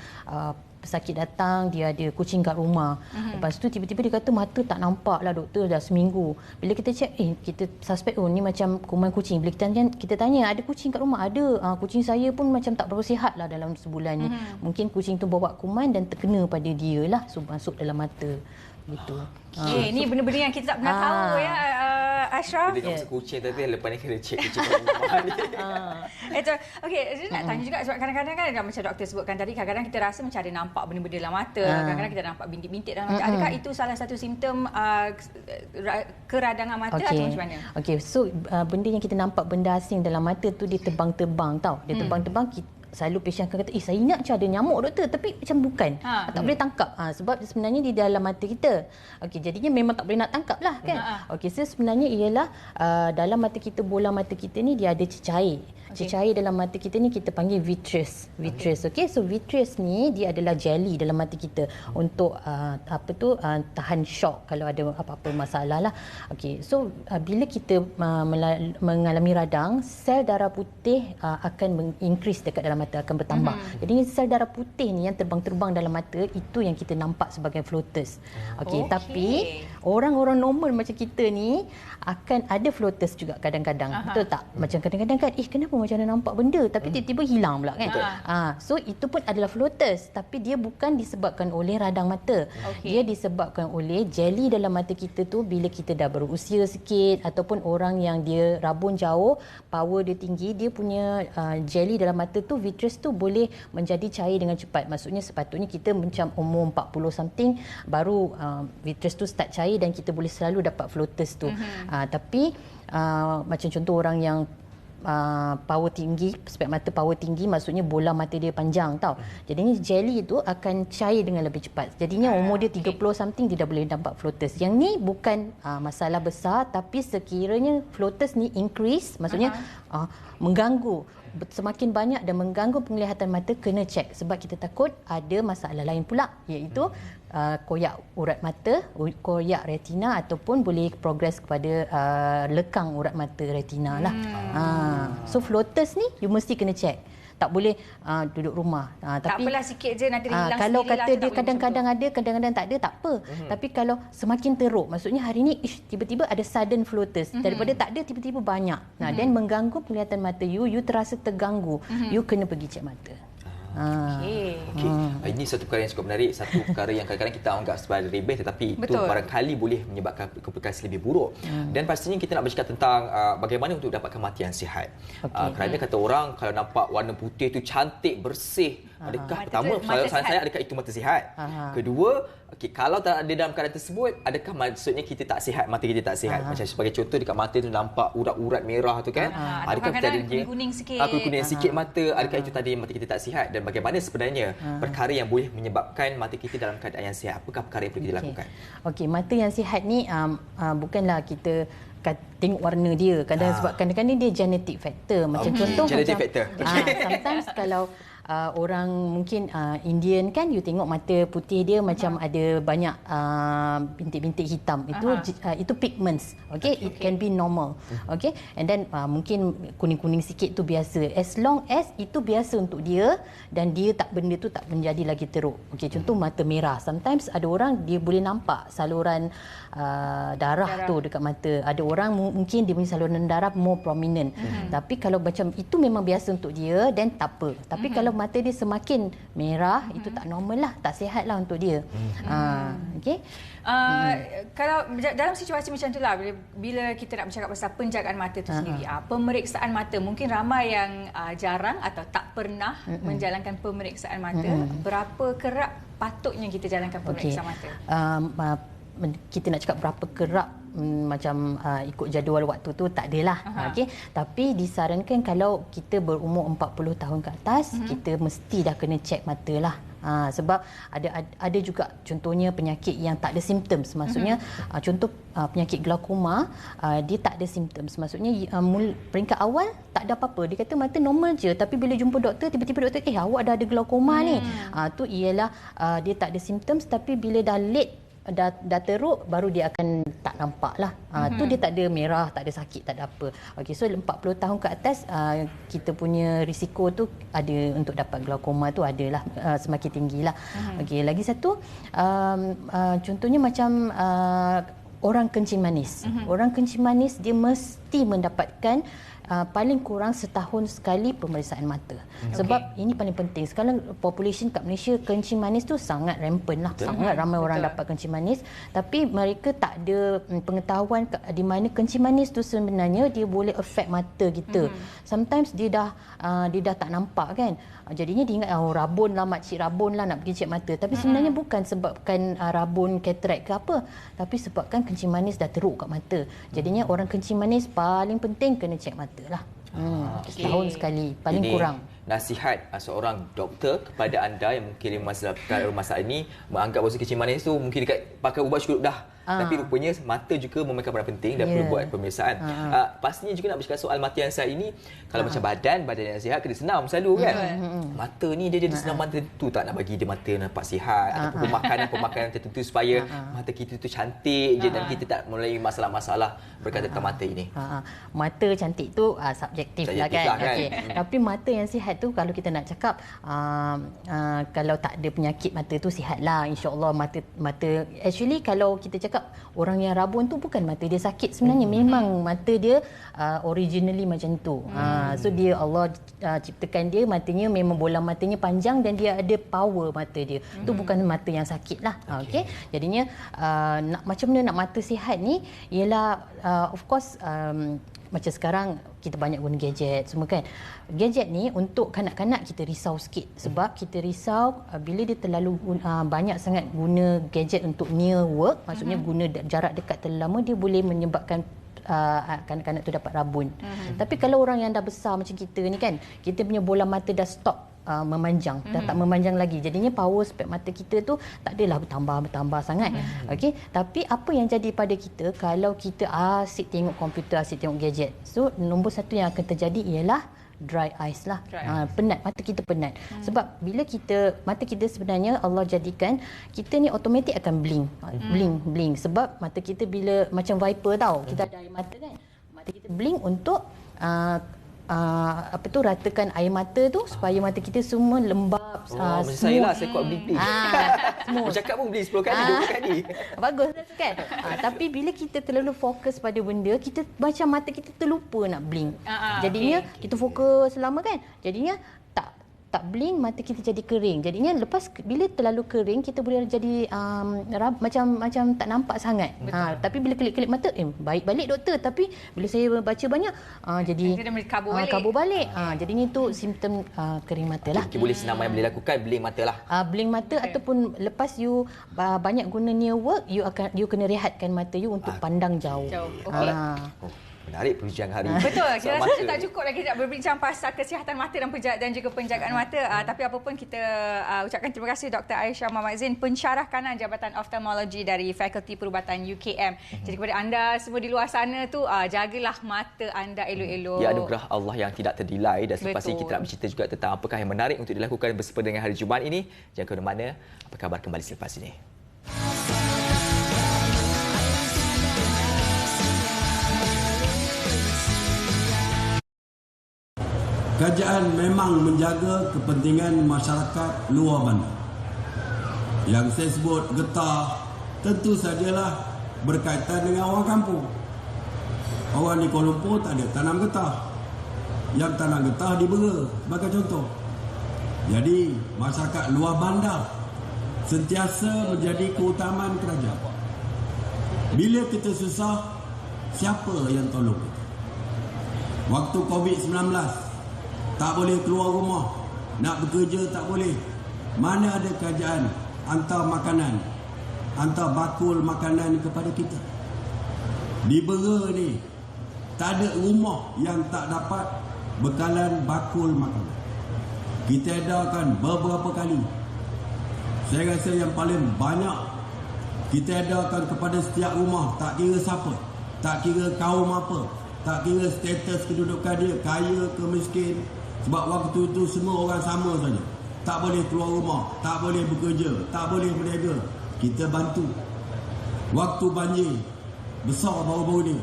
pesakit datang, dia ada kucing kat rumah. Lepas tu tiba-tiba dia kata mata tak nampak lah doktor, dah seminggu. Bila kita check, kita suspect ni macam kuman kucing. Bila kita tanya ada kucing kat rumah? Ada. Kucing saya pun macam tak berapa sihat lah dalam sebulan ni. Mungkin kucing tu bawa kuman dan terkena pada dia lah, so masuk dalam mata gitu. Ini benda-benda yang kita tak pernah tahu ya, Ashraf. Dia masuk kucing tadi, lepas ni kena cek kucing kat rumah ni. Okey, saya nak tanya juga sebab kadang-kadang kan macam doktor sebutkan tadi, kadang-kadang kita rasa macam ada nampak benda-benda dalam mata, kadang-kadang kita nampak bintik-bintik dalam mata. Adakah itu salah satu simptom keradangan mata atau macam mana? Okey, so benda yang kita nampak, benda asing dalam mata tu, dia terbang-terbang tau. Dia terbang-terbang, selalu patient akan kata, saya ingat macam ada nyamuk doktor, tapi macam bukan. Tak boleh tangkap. Sebab sebenarnya di dalam mata kita. Okey, jadinya memang tak boleh nak tangkap lah kan. Okey, so sebenarnya ialah dalam mata kita, bola mata kita ni dia ada cecair. Cecair dalam mata kita ni kita panggil vitreous. Okey, so vitreous ni dia adalah jelly dalam mata kita untuk tahan shock kalau ada apa-apa masalah lah. Okey, so bila kita mengalami radang, sel darah putih akan increase dekat dalam mata, akan bertambah. Jadi sel darah putih ni yang terbang-terbang dalam mata, itu yang kita nampak sebagai floaters. Okey, tapi orang-orang normal macam kita ni akan ada floaters juga kadang-kadang. Betul tak? Macam kadang-kadang kan, kenapa macam mana nampak benda tapi tiba-tiba hilang pula kan. So itu pun adalah floaters, tapi dia bukan disebabkan oleh radang mata. Dia disebabkan oleh jelly dalam mata kita tu. Bila kita dah berusia sikit ataupun orang yang dia rabun jauh, power dia tinggi, dia punya jelly dalam mata tu, vitreous tu boleh menjadi cair dengan cepat. Maksudnya sepatutnya kita macam umur 40 something baru vitreous tu start cair dan kita boleh selalu dapat floaters tu. Tapi macam contoh orang yang power tinggi, spek mata power tinggi, maksudnya bola mata dia panjang tau. Jadinya jelly itu akan cair dengan lebih cepat. Jadinya umur dia 30 something dia dah boleh nampak floaters. Yang ni bukan masalah besar, tapi sekiranya floaters ni increase, maksudnya mengganggu, semakin banyak dan mengganggu penglihatan mata, kena check sebab kita takut ada masalah lain pula, iaitu koyak urat mata, koyak retina ataupun boleh progres kepada lekang urat mata retina lah. So floaters ni you mesti kena check. Tak boleh duduk rumah. Tak apalah sikit je nanti dia hilang kalau sendiri kata dia kadang-kadang ada, kadang-kadang tak ada, tak apa. Tapi kalau semakin teruk, maksudnya hari ni tiba-tiba ada sudden floaters. Daripada tak ada tiba-tiba banyak. Dan mengganggu penglihatan mata you terasa terganggu. You kena pergi cek mata. Okey. Ini satu perkara yang cukup menarik, satu perkara yang kadang-kadang kita anggap sebagai remeh tetapi itu barangkali boleh menyebabkan komplikasi lebih buruk. Dan pastinya kita nak bercakap tentang bagaimana untuk dapatkan mata yang sihat. Kerana kata orang kalau nampak warna putih tu cantik, bersih, adakah pertama soalan saya adakah itu mata sihat? Kedua, kalau tak ada dalam keadaan tersebut, adakah maksudnya kita tak sihat, mata kita tak sihat? Macam sebagai contoh dekat mata tu nampak urat-urat merah tu kan? Adakah kita ada kuning sikit? Kuning sikit mata, adakah itu tadi mata kita tak sihat? Dan bagaimana sebenarnya perkara yang boleh menyebabkan mata kita dalam keadaan yang sihat? Apakah perkara yang perlu kita lakukan? Okey, mata yang sihat ni bukanlah kita tengok warna dia. Sebab kadang-kadang dia genetic factor. Macam contoh genetic factor. Sometimes kalau orang mungkin Indian kan, you tengok mata putih dia macam ada banyak bintik-bintik hitam. Itu pigments. Okay? It can be normal. Okay? And then mungkin kuning-kuning sikit tu biasa. As long as itu biasa untuk dia dan dia benda tu tak menjadi lagi teruk. Okay, contoh mata merah. Sometimes ada orang dia boleh nampak saluran darah tu dekat mata. Ada orang mungkin dia punya saluran darah more prominent. Tapi kalau macam itu memang biasa untuk dia, then tak apa. Tapi kalau mata dia semakin merah, itu tak normal lah, tak sihat lah untuk dia. Okey. Kalau dalam situasi macam itulah, bila kita nak bercakap pasal penjagaan mata itu sendiri, pemeriksaan mata, mungkin ramai yang jarang atau tak pernah menjalankan pemeriksaan mata. Berapa kerap patutnya kita jalankan pemeriksaan mata? Kita nak cakap berapa kerap macam ikut jadual waktu tu tak adalah. Okey, tapi disarankan kalau kita berumur 40 tahun ke atas, kita mesti dah kena cek mata lah. Sebab ada juga contohnya penyakit yang tak ada simptoms. Maksudnya contoh penyakit glaukoma, dia tak ada simptoms. Maksudnya peringkat awal tak ada apa-apa. Dia kata mata normal je, tapi bila jumpa doktor, tiba-tiba doktor awak dah ada glaukoma ni. Tu ialah dia tak ada simptoms, tapi bila dah late, dah teruk, baru dia akan tak nampak lah. Tu dia tak ada merah, tak ada sakit, tak ada apa. Okey, so 40 tahun ke atas, kita punya risiko tu ada untuk dapat glaukoma tu adalah semakin tinggi lah. Okey, lagi satu, contohnya macam orang kencing manis. Orang kencing manis dia mesti mendapatkan paling kurang setahun sekali pemeriksaan mata. Sebab ini paling penting. Sekarang population kat Malaysia kencing manis tu sangat rampant lah. Sangat ramai orang dapat kencing manis. Tapi mereka tak ada pengetahuan di mana kencing manis tu sebenarnya dia boleh affect mata kita. Sometimes dia dah tak nampak kan. Jadinya dia ingat rabun lah, makcik rabun lah nak pergi cek mata. Tapi sebenarnya bukan sebabkan rabun, katarak ke apa. Tapi sebabkan kencing manis dah teruk kat mata. Jadinya orang kencing manis paling penting kena cek mata lah. Setahun sekali paling kurang. Nasihat seorang doktor kepada anda yang mungkin masalah ini menganggap bahawa kencing manis tu mungkin dekat pakai ubat cukup dah. Tapi rupanya mata juga memainkan peranan penting dan perlu buat pemeriksaan. Pastinya juga nak bercakap soal mata yang sihat ini, kalau macam badan yang sihat kena senam selalu kan. Mata ni dia jadi senam mata tu tak nak bagi dia mata nampak sihat ataupun makanan tertentu supaya mata kita tu cantik je dan kita tak mulai masalah-masalah berkaitan dengan mata ini. Mata cantik tu subjektif lah kan. Okay. Tapi mata yang sihat tu kalau kita nak cakap kalau tak ada penyakit mata tu sihat lah, insya-Allah. Mata actually kalau kita cakap orang yang rabun tu bukan mata dia sakit sebenarnya, memang mata dia originally macam tu. So dia Allah ciptakan dia, matanya memang bola matanya panjang dan dia ada power mata dia. Tu bukan mata yang sakit lah. Okey. Jadinya macam mana nak mata sihat ni ialah of course macam sekarang kita banyak guna gadget semua kan. Gadget ni untuk kanak-kanak kita risau sikit sebab kita risau bila dia terlalu banyak sangat guna gadget untuk near work, maksudnya guna jarak dekat terlalu lama, dia boleh menyebabkan kanak-kanak tu dapat rabun. Tapi kalau orang yang dah besar macam kita ni kan, kita punya bola mata dah stop memanjang, dah tak memanjang lagi. Jadinya power spek mata kita tu tak adalah bertambah sangat. Okey, tapi apa yang jadi pada kita kalau kita asyik tengok komputer, asyik tengok gadget. So nombor satu yang akan terjadi ialah dry eyes lah. Penat, mata kita penat. Sebab bila mata kita sebenarnya Allah jadikan kita ni automatik akan blink. Sebab mata kita bila macam viper tau, kita ada air mata kan. Mata kita blink untuk ratakan air mata tu supaya mata kita semua lembab, macam saya lah, saya kuat blink. Bercakap pun blink 10 kali, 20 kali. Bagus kan? Tapi bila kita terlalu fokus pada benda, kita macam mata kita terlupa nak blink. Jadinya kita fokus lama kan? Jadinya tak blink, mata kita jadi kering. Jadinya lepas bila terlalu kering, kita boleh jadi macam tak nampak sangat. Tapi bila kelip-kelip mata, baik balik doktor. Tapi bila saya baca banyak, jadi kabur balik. Jadinya itu simptom kering mata lah. Boleh senang yang boleh lakukan, blink mata lah. Blink mata ataupun lepas you banyak guna near work, you kena rehatkan mata you untuk pandang jauh. Menarik perbincangan hari. Betul. Saya rasa tak cukup lagi nak berbincang pasal kesihatan mata dan juga penjagaan mata. Tapi apa pun kita ucapkan terima kasih Dr. Aisyah Muhammad Zain, pensyarah kanan Jabatan Oftalmologi dari Fakulti Perubatan UKM. Jadi kepada anda semua di luar sana tu, jagalah mata anda elok-elok. Ya, anugerah Allah yang tidak terdilai. Dan selepas ini kita nak bercerita juga tentang apakah yang menarik untuk dilakukan bersempena dengan hari Jumaat ini. Jangan ke mana-mana. Apa khabar kembali selepas ini. Kerajaan memang menjaga kepentingan masyarakat luar bandar. Yang saya sebut getah, tentu sajalah berkaitan dengan orang kampung. Orang di Kuala Lumpur tak ada tanam getah. Yang tanam getah di Bera, sebagai contoh. Jadi, masyarakat luar bandar sentiasa menjadi keutamaan kerajaan. Bila kita susah, siapa yang tolong kita? Waktu COVID-19, tak boleh keluar rumah, nak bekerja tak boleh. Mana ada kerajaan hantar makanan, hantar bakul makanan kepada kita. Di Bera ni, tak ada rumah yang tak dapat bekalan bakul makanan. Kita edarkan beberapa kali. Saya rasa yang paling banyak kita edarkan kepada setiap rumah, tak kira siapa, tak kira kaum apa, tak kira status kedudukan dia, kaya ke miskin. Sebab waktu itu semua orang sama saja. Tak boleh keluar rumah, tak boleh bekerja, tak boleh berniaga. Kita bantu. Waktu banjir besar baru-baru ni,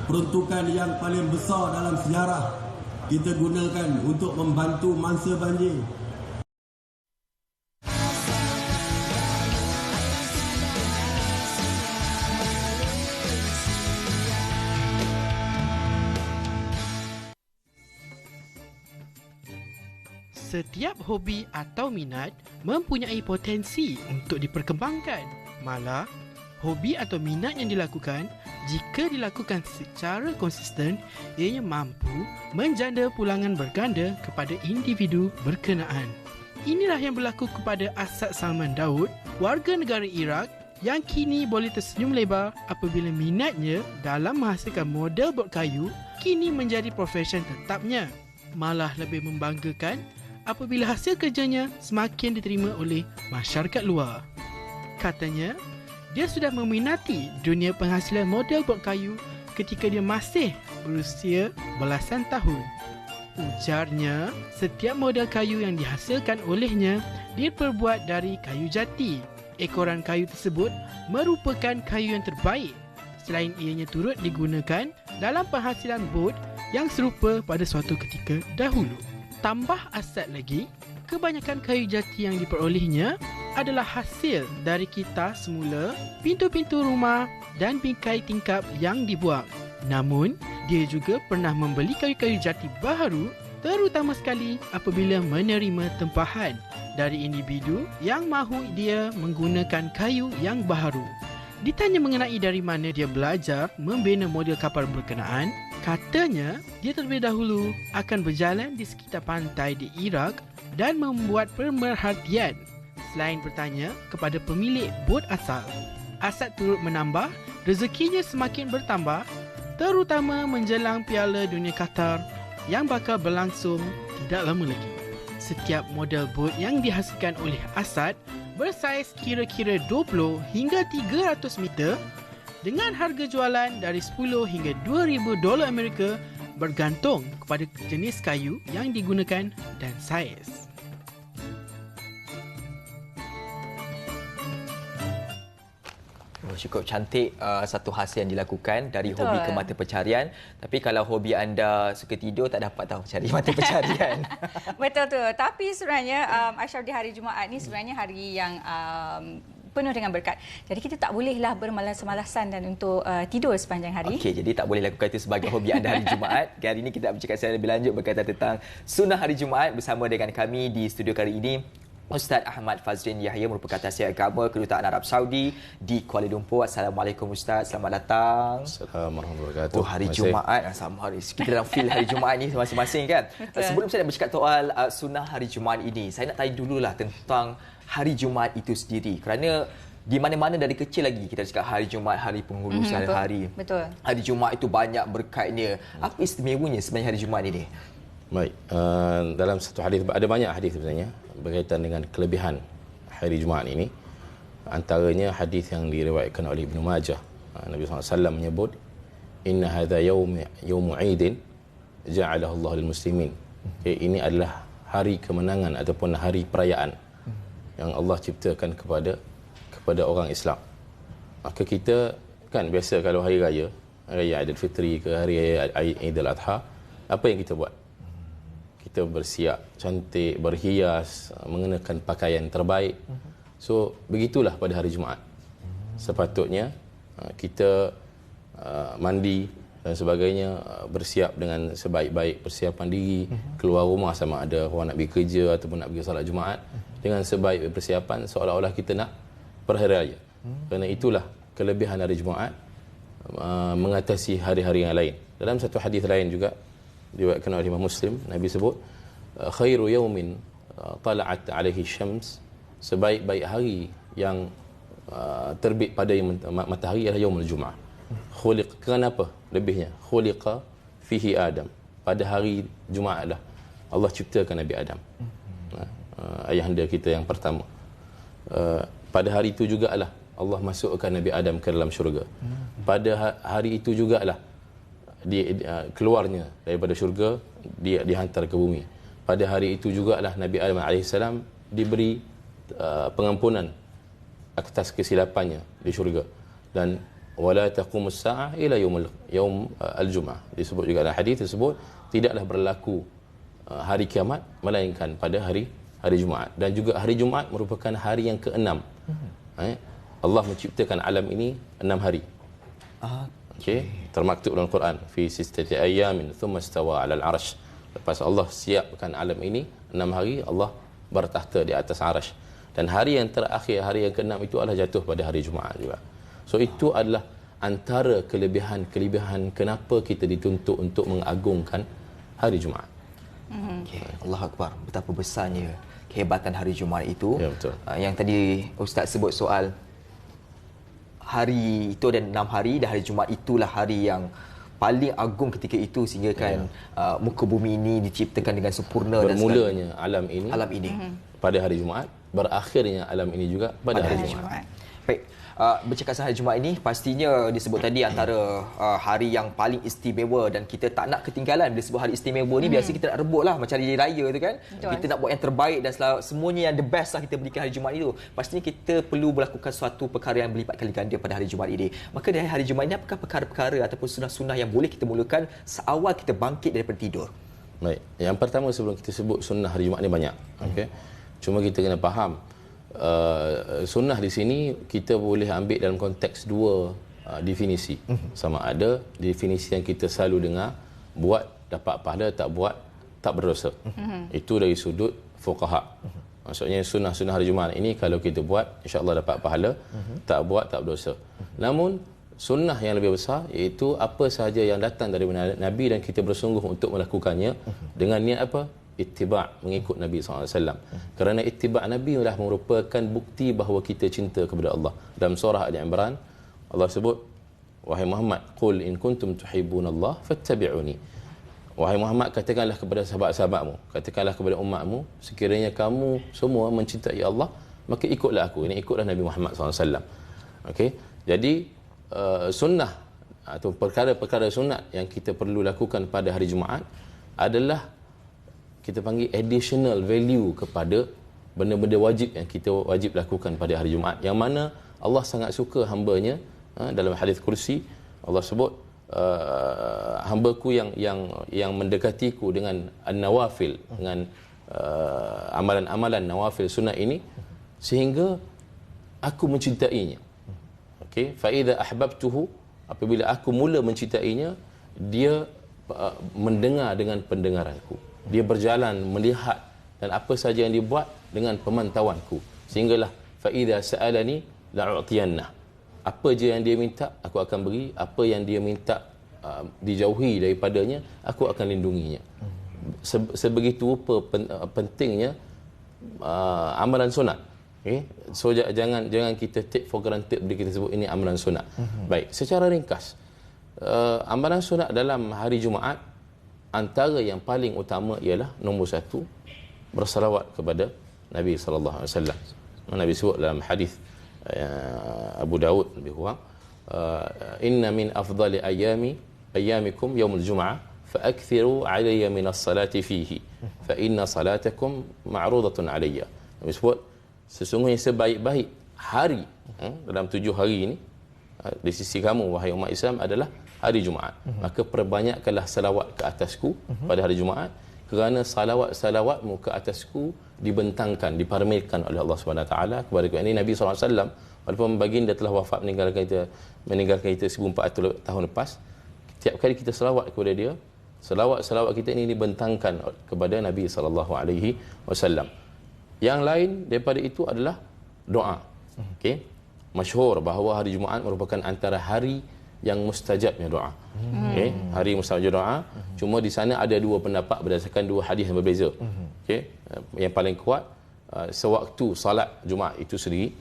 peruntukan yang paling besar dalam sejarah kita gunakan untuk membantu mangsa banjir. Setiap hobi atau minat mempunyai potensi untuk diperkembangkan. Malah, hobi atau minat yang dilakukan, jika dilakukan secara konsisten, ianya mampu menjanda pulangan berganda kepada individu berkenaan. Inilah yang berlaku kepada Asad Salman Daud, warga negara Iraq yang kini boleh tersenyum lebar apabila minatnya dalam menghasilkan model bot kayu kini menjadi profesen tetapnya. Malah lebih membanggakan apabila hasil kerjanya semakin diterima oleh masyarakat luar. Katanya, dia sudah meminati dunia penghasilan model bot kayu ketika dia masih berusia belasan tahun. Ujarnya, setiap model kayu yang dihasilkan olehnya diperbuat dari kayu jati. Ekoran kayu tersebut merupakan kayu yang terbaik. Selain ianya turut digunakan dalam penghasilan bot yang serupa pada suatu ketika dahulu. Tambah Asad lagi, kebanyakan kayu jati yang diperolehnya adalah hasil dari kitas semula, pintu-pintu rumah dan bingkai tingkap yang dibuang. Namun, dia juga pernah membeli kayu-kayu jati baharu, terutama sekali apabila menerima tempahan dari individu yang mahu dia menggunakan kayu yang baharu. Ditanya mengenai dari mana dia belajar membina model kapal berkenaan, katanya dia terlebih dahulu akan berjalan di sekitar pantai di Iraq dan membuat pemerhatian selain bertanya kepada pemilik bot asal. Asad turut menambah rezekinya semakin bertambah, terutama menjelang Piala Dunia Qatar yang bakal berlangsung tidak lama lagi. Setiap model bot yang dihasilkan oleh Asad bersaiz kira-kira 20 hingga 300 meter dengan harga jualan dari $10 hingga $2,000 Amerika bergantung kepada jenis kayu yang digunakan dan saiz. Cukup cantik satu hasil yang dilakukan dari hobi ke mata pencarian. Tapi kalau hobi anda suka tidur, tak dapat tahu cari mata pencarian. Betul tu. Tapi sebenarnya Ashraf, di hari Jumaat ni sebenarnya hari yang penuh dengan berkat. Jadi kita tak bolehlah bermalas-malasan dan untuk tidur sepanjang hari. Okey, jadi tak boleh lakukan itu sebagai hobi anda hari Jumaat. Hari ini kita bercakap secara lebih lanjut berkaitan tentang sunnah hari Jumaat bersama dengan kami di studio kali ini. Ustaz Ahmad Fazrin Yahya merupakan Tafsir Agama Kedutaan Arab Saudi di Kuala Lumpur. Assalamualaikum Ustaz, selamat datang. Assalamualaikum warahmatullahi wabarakatuh. Hari Jumaat, sama hari. Kita dalam feel hari Jumaat ni masing-masing kan. Sebelum saya nak bercakap soal sunnah hari Jumaat ini, saya nak tanya dululah tentang hari Jumaat itu sendiri. Kerana di mana-mana dari kecil lagi kita cakap hari Jumaat, hari pengurusan hari. Betul. Hari Jumaat itu banyak berkatnya. Apa istimewanya sebenarnya hari Jumaat ini? Baik, dalam satu hadis, ada banyak hadis sebenarnya berkaitan dengan kelebihan hari Jumaat ini. Antaranya hadis yang diriwayatkan oleh Ibnu Majah. Nabi SAW menyebut, "Inna hadha yawmu 'idin ja'alahu Allah lil muslimin." Ini adalah hari kemenangan ataupun hari perayaan yang Allah ciptakan kepada orang Islam. Maka kita kan biasa kalau hari raya Aidilfitri ke hari raya Aidil Adha, apa yang kita buat? Kita bersiap cantik, berhias, mengenakan pakaian terbaik. So begitulah pada hari Jumaat. Sepatutnya kita mandi dan sebagainya, bersiap dengan sebaik-baik persiapan diri, keluar rumah sama ada orang nak pergi kerja ataupun nak pergi solat Jumaat dengan sebaik persiapan seolah-olah kita nak perhari raya. Kerana itulah kelebihan hari Jumaat mengatasi hari-hari yang lain. Dalam satu hadis lain juga diriwayatkan oleh Imam Muslim, Nabi sebut, khairu yawmin tala'at alaihi syams, sebaik-baik hari yang terbit pada matahari adalah yaumul Jumaat. Khuliq, kenapa lebihnya? Khuliqa fihi Adam, pada hari Jumaat lah Allah ciptakan Nabi Adam, ayahanda kita yang pertama. Pada hari itu jugalah Allah masukkan Nabi Adam ke dalam syurga. Pada hari itu jugalah keluarnya daripada syurga, dia dihantar ke bumi. Pada hari itu jugalah Nabi Adam AS diberi pengampunan atas kesilapannya di syurga. Dan wala taqumus saa'ah ila yaum al-jum'ah, disebut juga dalam hadis tersebut, tidaklah berlaku hari kiamat melainkan pada hari Jumaat. Dan juga hari Jumaat merupakan hari yang ke-6. Allah menciptakan alam ini 6 hari. Okey, termaktub dalam Quran, fi sittati ayyamin thumma istawa 'alal 'arsy. Lepas Allah siapkan alam ini 6 hari, Allah bertahta di atas arasy. Dan hari yang terakhir, hari yang ke-6 itu adalah jatuh pada hari Jumaat juga. So itu adalah antara kelebihan kenapa kita dituntut untuk mengagungkan hari Jumaat. Okay. Allahu Akbar, betapa besarnya kehebatan hari Jumaat itu. Ya, betul. Yang tadi Ustaz sebut soal hari itu ada 6 hari, dan hari Jumaat itulah hari yang paling agung ketika itu, sehingga kan muka bumi ini diciptakan dengan sempurna. Bermulanya alam ini pada hari Jumaat, berakhirnya alam ini juga pada hari Jumaat. Baik, bercakap pasal hari Jumaat ini, pastinya disebut tadi antara hari yang paling istimewa, dan kita tak nak ketinggalan bila sebut hari istimewa ni. Biasa kita nak rebut lah macam hari raya tu kan. Betul. Kita nak buat yang terbaik dan semuanya yang the best lah kita berikan hari Jumaat itu. Pastinya kita perlu melakukan suatu perkara yang berlipat kali ganda pada hari Jumaat ini. Maka dari hari Jumaat ini, apakah perkara-perkara ataupun sunnah-sunnah yang boleh kita mulakan seawal kita bangkit daripada tidur? Baik, yang pertama sebelum kita sebut sunnah hari Jumaat ni banyak. Okey. Cuma kita kena faham sunnah di sini kita boleh ambil dalam konteks dua definisi. Sama ada definisi yang kita selalu dengar, buat dapat pahala, tak buat tak berdosa. Itu dari sudut fuqaha. Maksudnya sunnah-sunnah hari Jumaat ini kalau kita buat, insya-Allah dapat pahala, tak buat tak berdosa. Namun sunnah yang lebih besar iaitu apa sahaja yang datang dari Nabi dan kita bersungguh untuk melakukannya dengan niat apa? Ittiba', mengikut Nabi SAW. Kerana ittiba' Nabi adalah merupakan bukti bahawa kita cinta kepada Allah. Dalam surah Ali Imran, Allah sebut, wahai Muhammad, qul in kuntum tuhibbunallah fattabi'uni. Wahai Muhammad, katakanlah kepada sahabat-sahabatmu, katakanlah kepada umatmu, sekiranya kamu semua mencintai Allah, maka ikutlah aku. Ini ikutlah Nabi Muhammad SAW. Okey. Jadi sunnah atau perkara-perkara sunat yang kita perlu lakukan pada hari Jumaat adalah kita panggil additional value kepada benda-benda wajib yang kita wajib lakukan pada hari Jumaat, yang mana Allah sangat suka hamba-Nya. Dalam hadis kursi Allah sebut hamba-Ku yang mendekatiku dengan an-nawafil, dengan amalan-amalan nawafil sunat ini, sehingga aku mencintainya. Okey, fa idza ahbabtuhu, apabila aku mula mencintainya, dia mendengar dengan pendengaranku, dia berjalan melihat, dan apa saja yang dibuat dengan pemantauanku, sehinggalah fa idza sa'alani la'utiyanna, apa je yang dia minta aku akan beri, apa yang dia minta dijauhi daripadanya aku akan lindunginya. Sebegitu pentingnya amalan sunat. Okay? So jangan kita take for granted bila kita sebut ini amalan sunat. Baik, secara ringkas, amalan sunat dalam hari Jumaat, antara yang paling utama ialah nombor satu, bersalawat kepada Nabi sallallahu alaihi wasallam. Nabi sebut dalam hadis Abu Daud lebih kurang, inna min afdali ayyamikum yaumul jum'ah faakthiru alayya min as-salati fihi fa inna salatakum ma'rudatun alayya. Nabi sebut, sesungguhnya sebaik-baik hari dalam 7 hari ini di sisi kamu wahai umat Islam adalah hari Jumaat. Maka perbanyakkanlah salawat ke atasku pada hari Jumaat, kerana salawat-salawatmu ke atasku dibentangkan, dipamerkan oleh Allah Subhanahu Wa Taala kepada kita. Ini Nabi SAW, walaupun baginda telah wafat meninggalkan kita 1400 tahun lepas, setiap kali kita salawat kepada dia, salawat-salawat kita ini dibentangkan kepada Nabi SAW. Yang lain daripada itu adalah doa. Okey, masyhur bahawa hari Jumaat merupakan antara hari yang mustajabnya doa. Okey, hari mustajabnya doa. Cuma di sana ada dua pendapat berdasarkan dua hadis yang berbeza. Okey, yang paling kuat sewaktu salat Jumaat itu sendiri.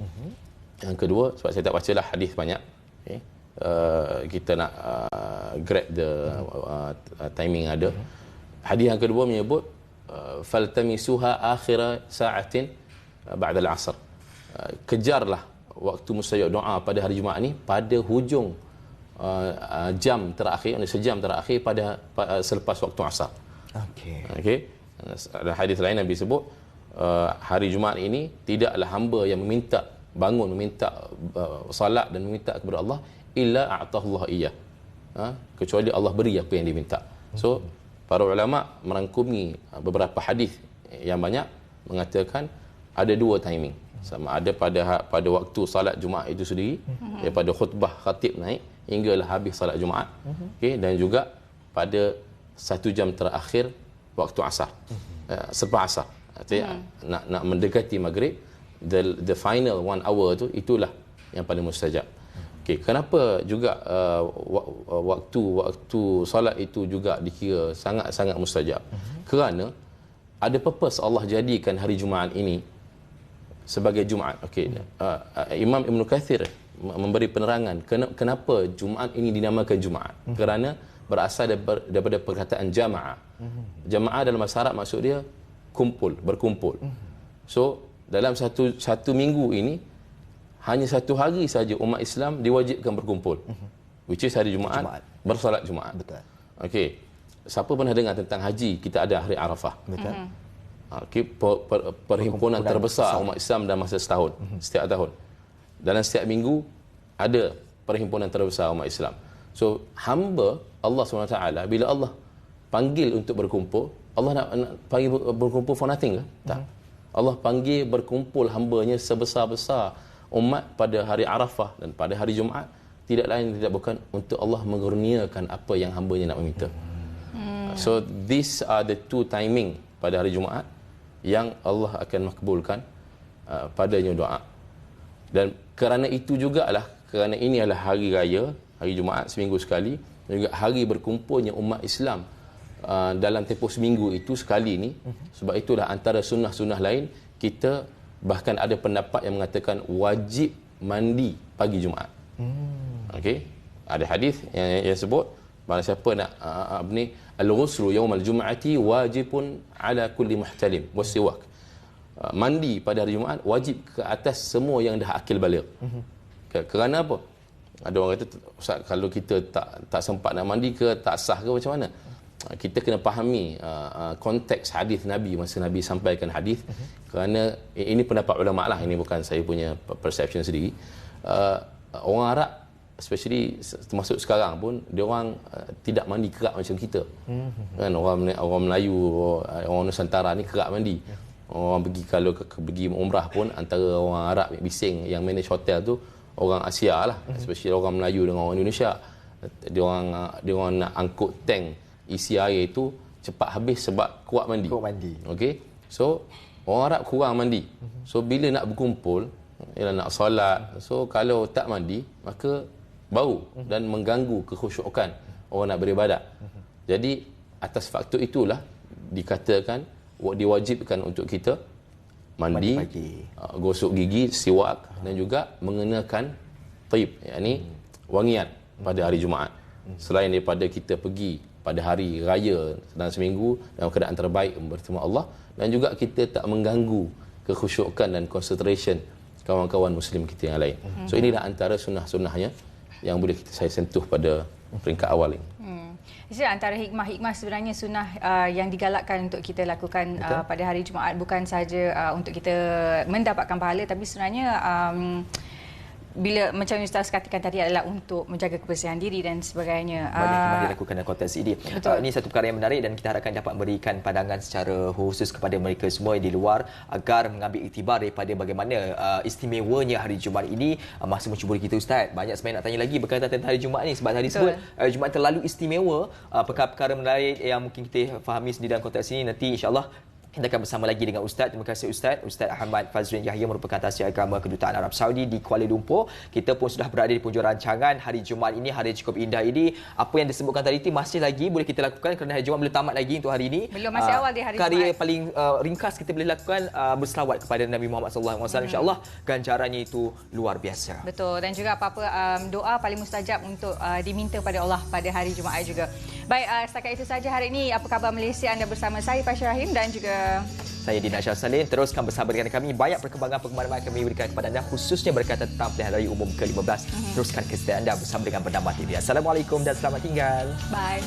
Yang kedua, sebab saya tak bacalah hadis banyak. Okey, kita nak grab the timing ada. Hadis yang kedua menyebut faltamisuha akhir sa'atin ba'da al-'asr. Kejarlah waktu mustajab doa pada hari Jumaat ni pada hujung jam terakhir, sejam terakhir pada selepas waktu asar. Okey. Ada hadis lain Nabi sebut hari Jumaat ini tidaklah hamba yang meminta bangun, meminta salat dan meminta kepada Allah illa a'tahullah iyyah. Kecuali Allah beri apa yang diminta. So para ulama merangkumi beberapa hadis yang banyak mengatakan ada dua timing. Sama ada pada waktu salat Jumaat itu sendiri, daripada khutbah khatib naik hinggalah habis salat Jumaat. Okey, dan juga pada 1 jam terakhir waktu asar. Selepas asar. Artinya nak mendekati maghrib, the final 1 hour tu, itulah yang paling mustajab. Okey, kenapa juga waktu solat itu juga dikira sangat-sangat mustajab? Kerana ada purpose Allah jadikan hari Jumaat ini sebagai Jumaat. Okey, Imam Ibn Kathir memberi penerangan kenapa Jumaat ini dinamakan Jumaat. Kerana berasal daripada perkataan jamaah. Jamaah dalam bahasa Arab maksud dia berkumpul. So dalam satu minggu ini hanya 1 hari saja umat Islam diwajibkan berkumpul, which is hari Jumaat. Bersolat Jumaat. Betul. Okey, siapa pernah dengar tentang haji? Kita ada hari Arafah. Betul. Okey, perhimpunan terbesar umat Islam dalam masa setahun, setiap tahun. Dalam setiap minggu ada perhimpunan terbesar umat Islam. So hamba Allah SWT, bila Allah panggil untuk berkumpul, Allah nak panggil berkumpul for nothing ke? Tak. Allah panggil berkumpul hamba-Nya sebesar-besar umat pada hari Arafah dan pada hari Jumaat, tidak lain tidak bukan untuk Allah mengurniakan apa yang hamba-Nya nak meminta. So these are the two timing pada hari Jumaat yang Allah akan makbulkan padanya doa. Dan kerana itu jugalah, kerana ini adalah hari raya, hari Jumaat seminggu sekali, dan juga hari berkumpulnya umat Islam dalam tempoh seminggu itu sekali ni. Sebab itulah antara sunnah-sunnah lain, kita bahkan ada pendapat yang mengatakan wajib mandi pagi Jumaat. Okey, ada hadis yang sebut barang siapa nak al-ghuslu yaumal jum'ati wajibun ala kulli muhtalim wasiwak. Mandi pada hari Jumaat wajib ke atas semua yang dah akil baligh. Kerana apa? Ada orang kata, Ustaz, kalau kita tak sempat nak mandi ke, tak sah ke, macam mana? Kita kena fahami konteks hadis Nabi masa Nabi sampaikan hadis, kerana ini pendapat ulama lah, ini bukan saya punya perception sendiri. Orang Arab, especially termasuk sekarang pun, dia orang tidak mandi kerak macam kita. Kan orang Melayu, orang Nusantara ni kerak mandi. Orang pergi, kalau pergi umrah pun, antara orang Arab bising yang manage hotel tu orang Asia lah, especially orang Melayu dengan orang Indonesia. Dia orang nak angkut tank isi air itu cepat habis sebab kuat mandi. Okey. So orang Arab kurang mandi. So bila nak berkumpul, ialah nak solat. So kalau tak mandi, maka bau dan mengganggu kekhusyukan orang nak beribadat. Jadi atas faktor itulah dikatakan diwajibkan untuk kita mandi gosok gigi, siwak, dan juga mengenakan taib, yakni wangian pada hari Jumaat. Selain daripada kita pergi pada hari raya dalam seminggu dalam keadaan terbaik bertemu Allah, dan juga kita tak mengganggu kekhusyukan dan concentration kawan-kawan muslim kita yang lain. So inilah antara sunnah-sunnahnya yang boleh saya sentuh pada peringkat awal ini. Jadi antara hikmah-hikmah sebenarnya sunnah yang digalakkan untuk kita lakukan pada hari Jumaat, bukan sahaja untuk kita mendapatkan pahala, tapi sebenarnya bila macam Ustaz katakan tadi adalah untuk menjaga kebersihan diri dan sebagainya. Banyak hikmah dilakukan dalam konteks ini. Ini satu perkara yang menarik, dan kita harapkan dapat memberikan pandangan secara khusus kepada mereka semua di luar agar mengambil iktibar daripada bagaimana istimewanya hari Jumaat ini. Masa mencuburi kita, Ustaz, banyak sebenarnya nak tanya lagi berkaitan tentang hari Jumaat ini, sebab tadi sebut Jumaat terlalu istimewa. Perkara-perkara menarik yang mungkin kita fahami sendiri dalam konteks ini, nanti insya-Allah kita akan bersama lagi dengan Ustaz. Terima kasih Ustaz Ahmad Fazrin Yahya, merupakan Tasir Agama Kedutaan Arab Saudi di Kuala Lumpur. Kita pun sudah berada di penghujung rancangan hari Jumaat ini, hari cukup indah ini. Apa yang disebutkan tadi itu masih lagi boleh kita lakukan, kerana hari Jumaat belum tamat lagi untuk hari ini. Belum, masih awal di hari Jumaat. Karya paling ringkas kita boleh lakukan berselawat kepada Nabi Muhammad SAW. InsyaAllah ganjarannya itu luar biasa. Betul, dan juga apa-apa doa paling mustajab untuk diminta pada Allah pada hari Jumaat juga. Baik, setakat itu saja hari ini. Apa khabar Malaysia? Anda bersama saya Fasha Rahim dan juga saya Dina Syah Salim. Teruskan bersama dengan kami. Banyak perkembangan-perkembangan kami berikan kepada anda, khususnya berkaitan tentang pilihan raya umum ke-15. Teruskan kesetiaan anda bersama dengan Bernama TV. Assalamualaikum dan selamat tinggal. Bye.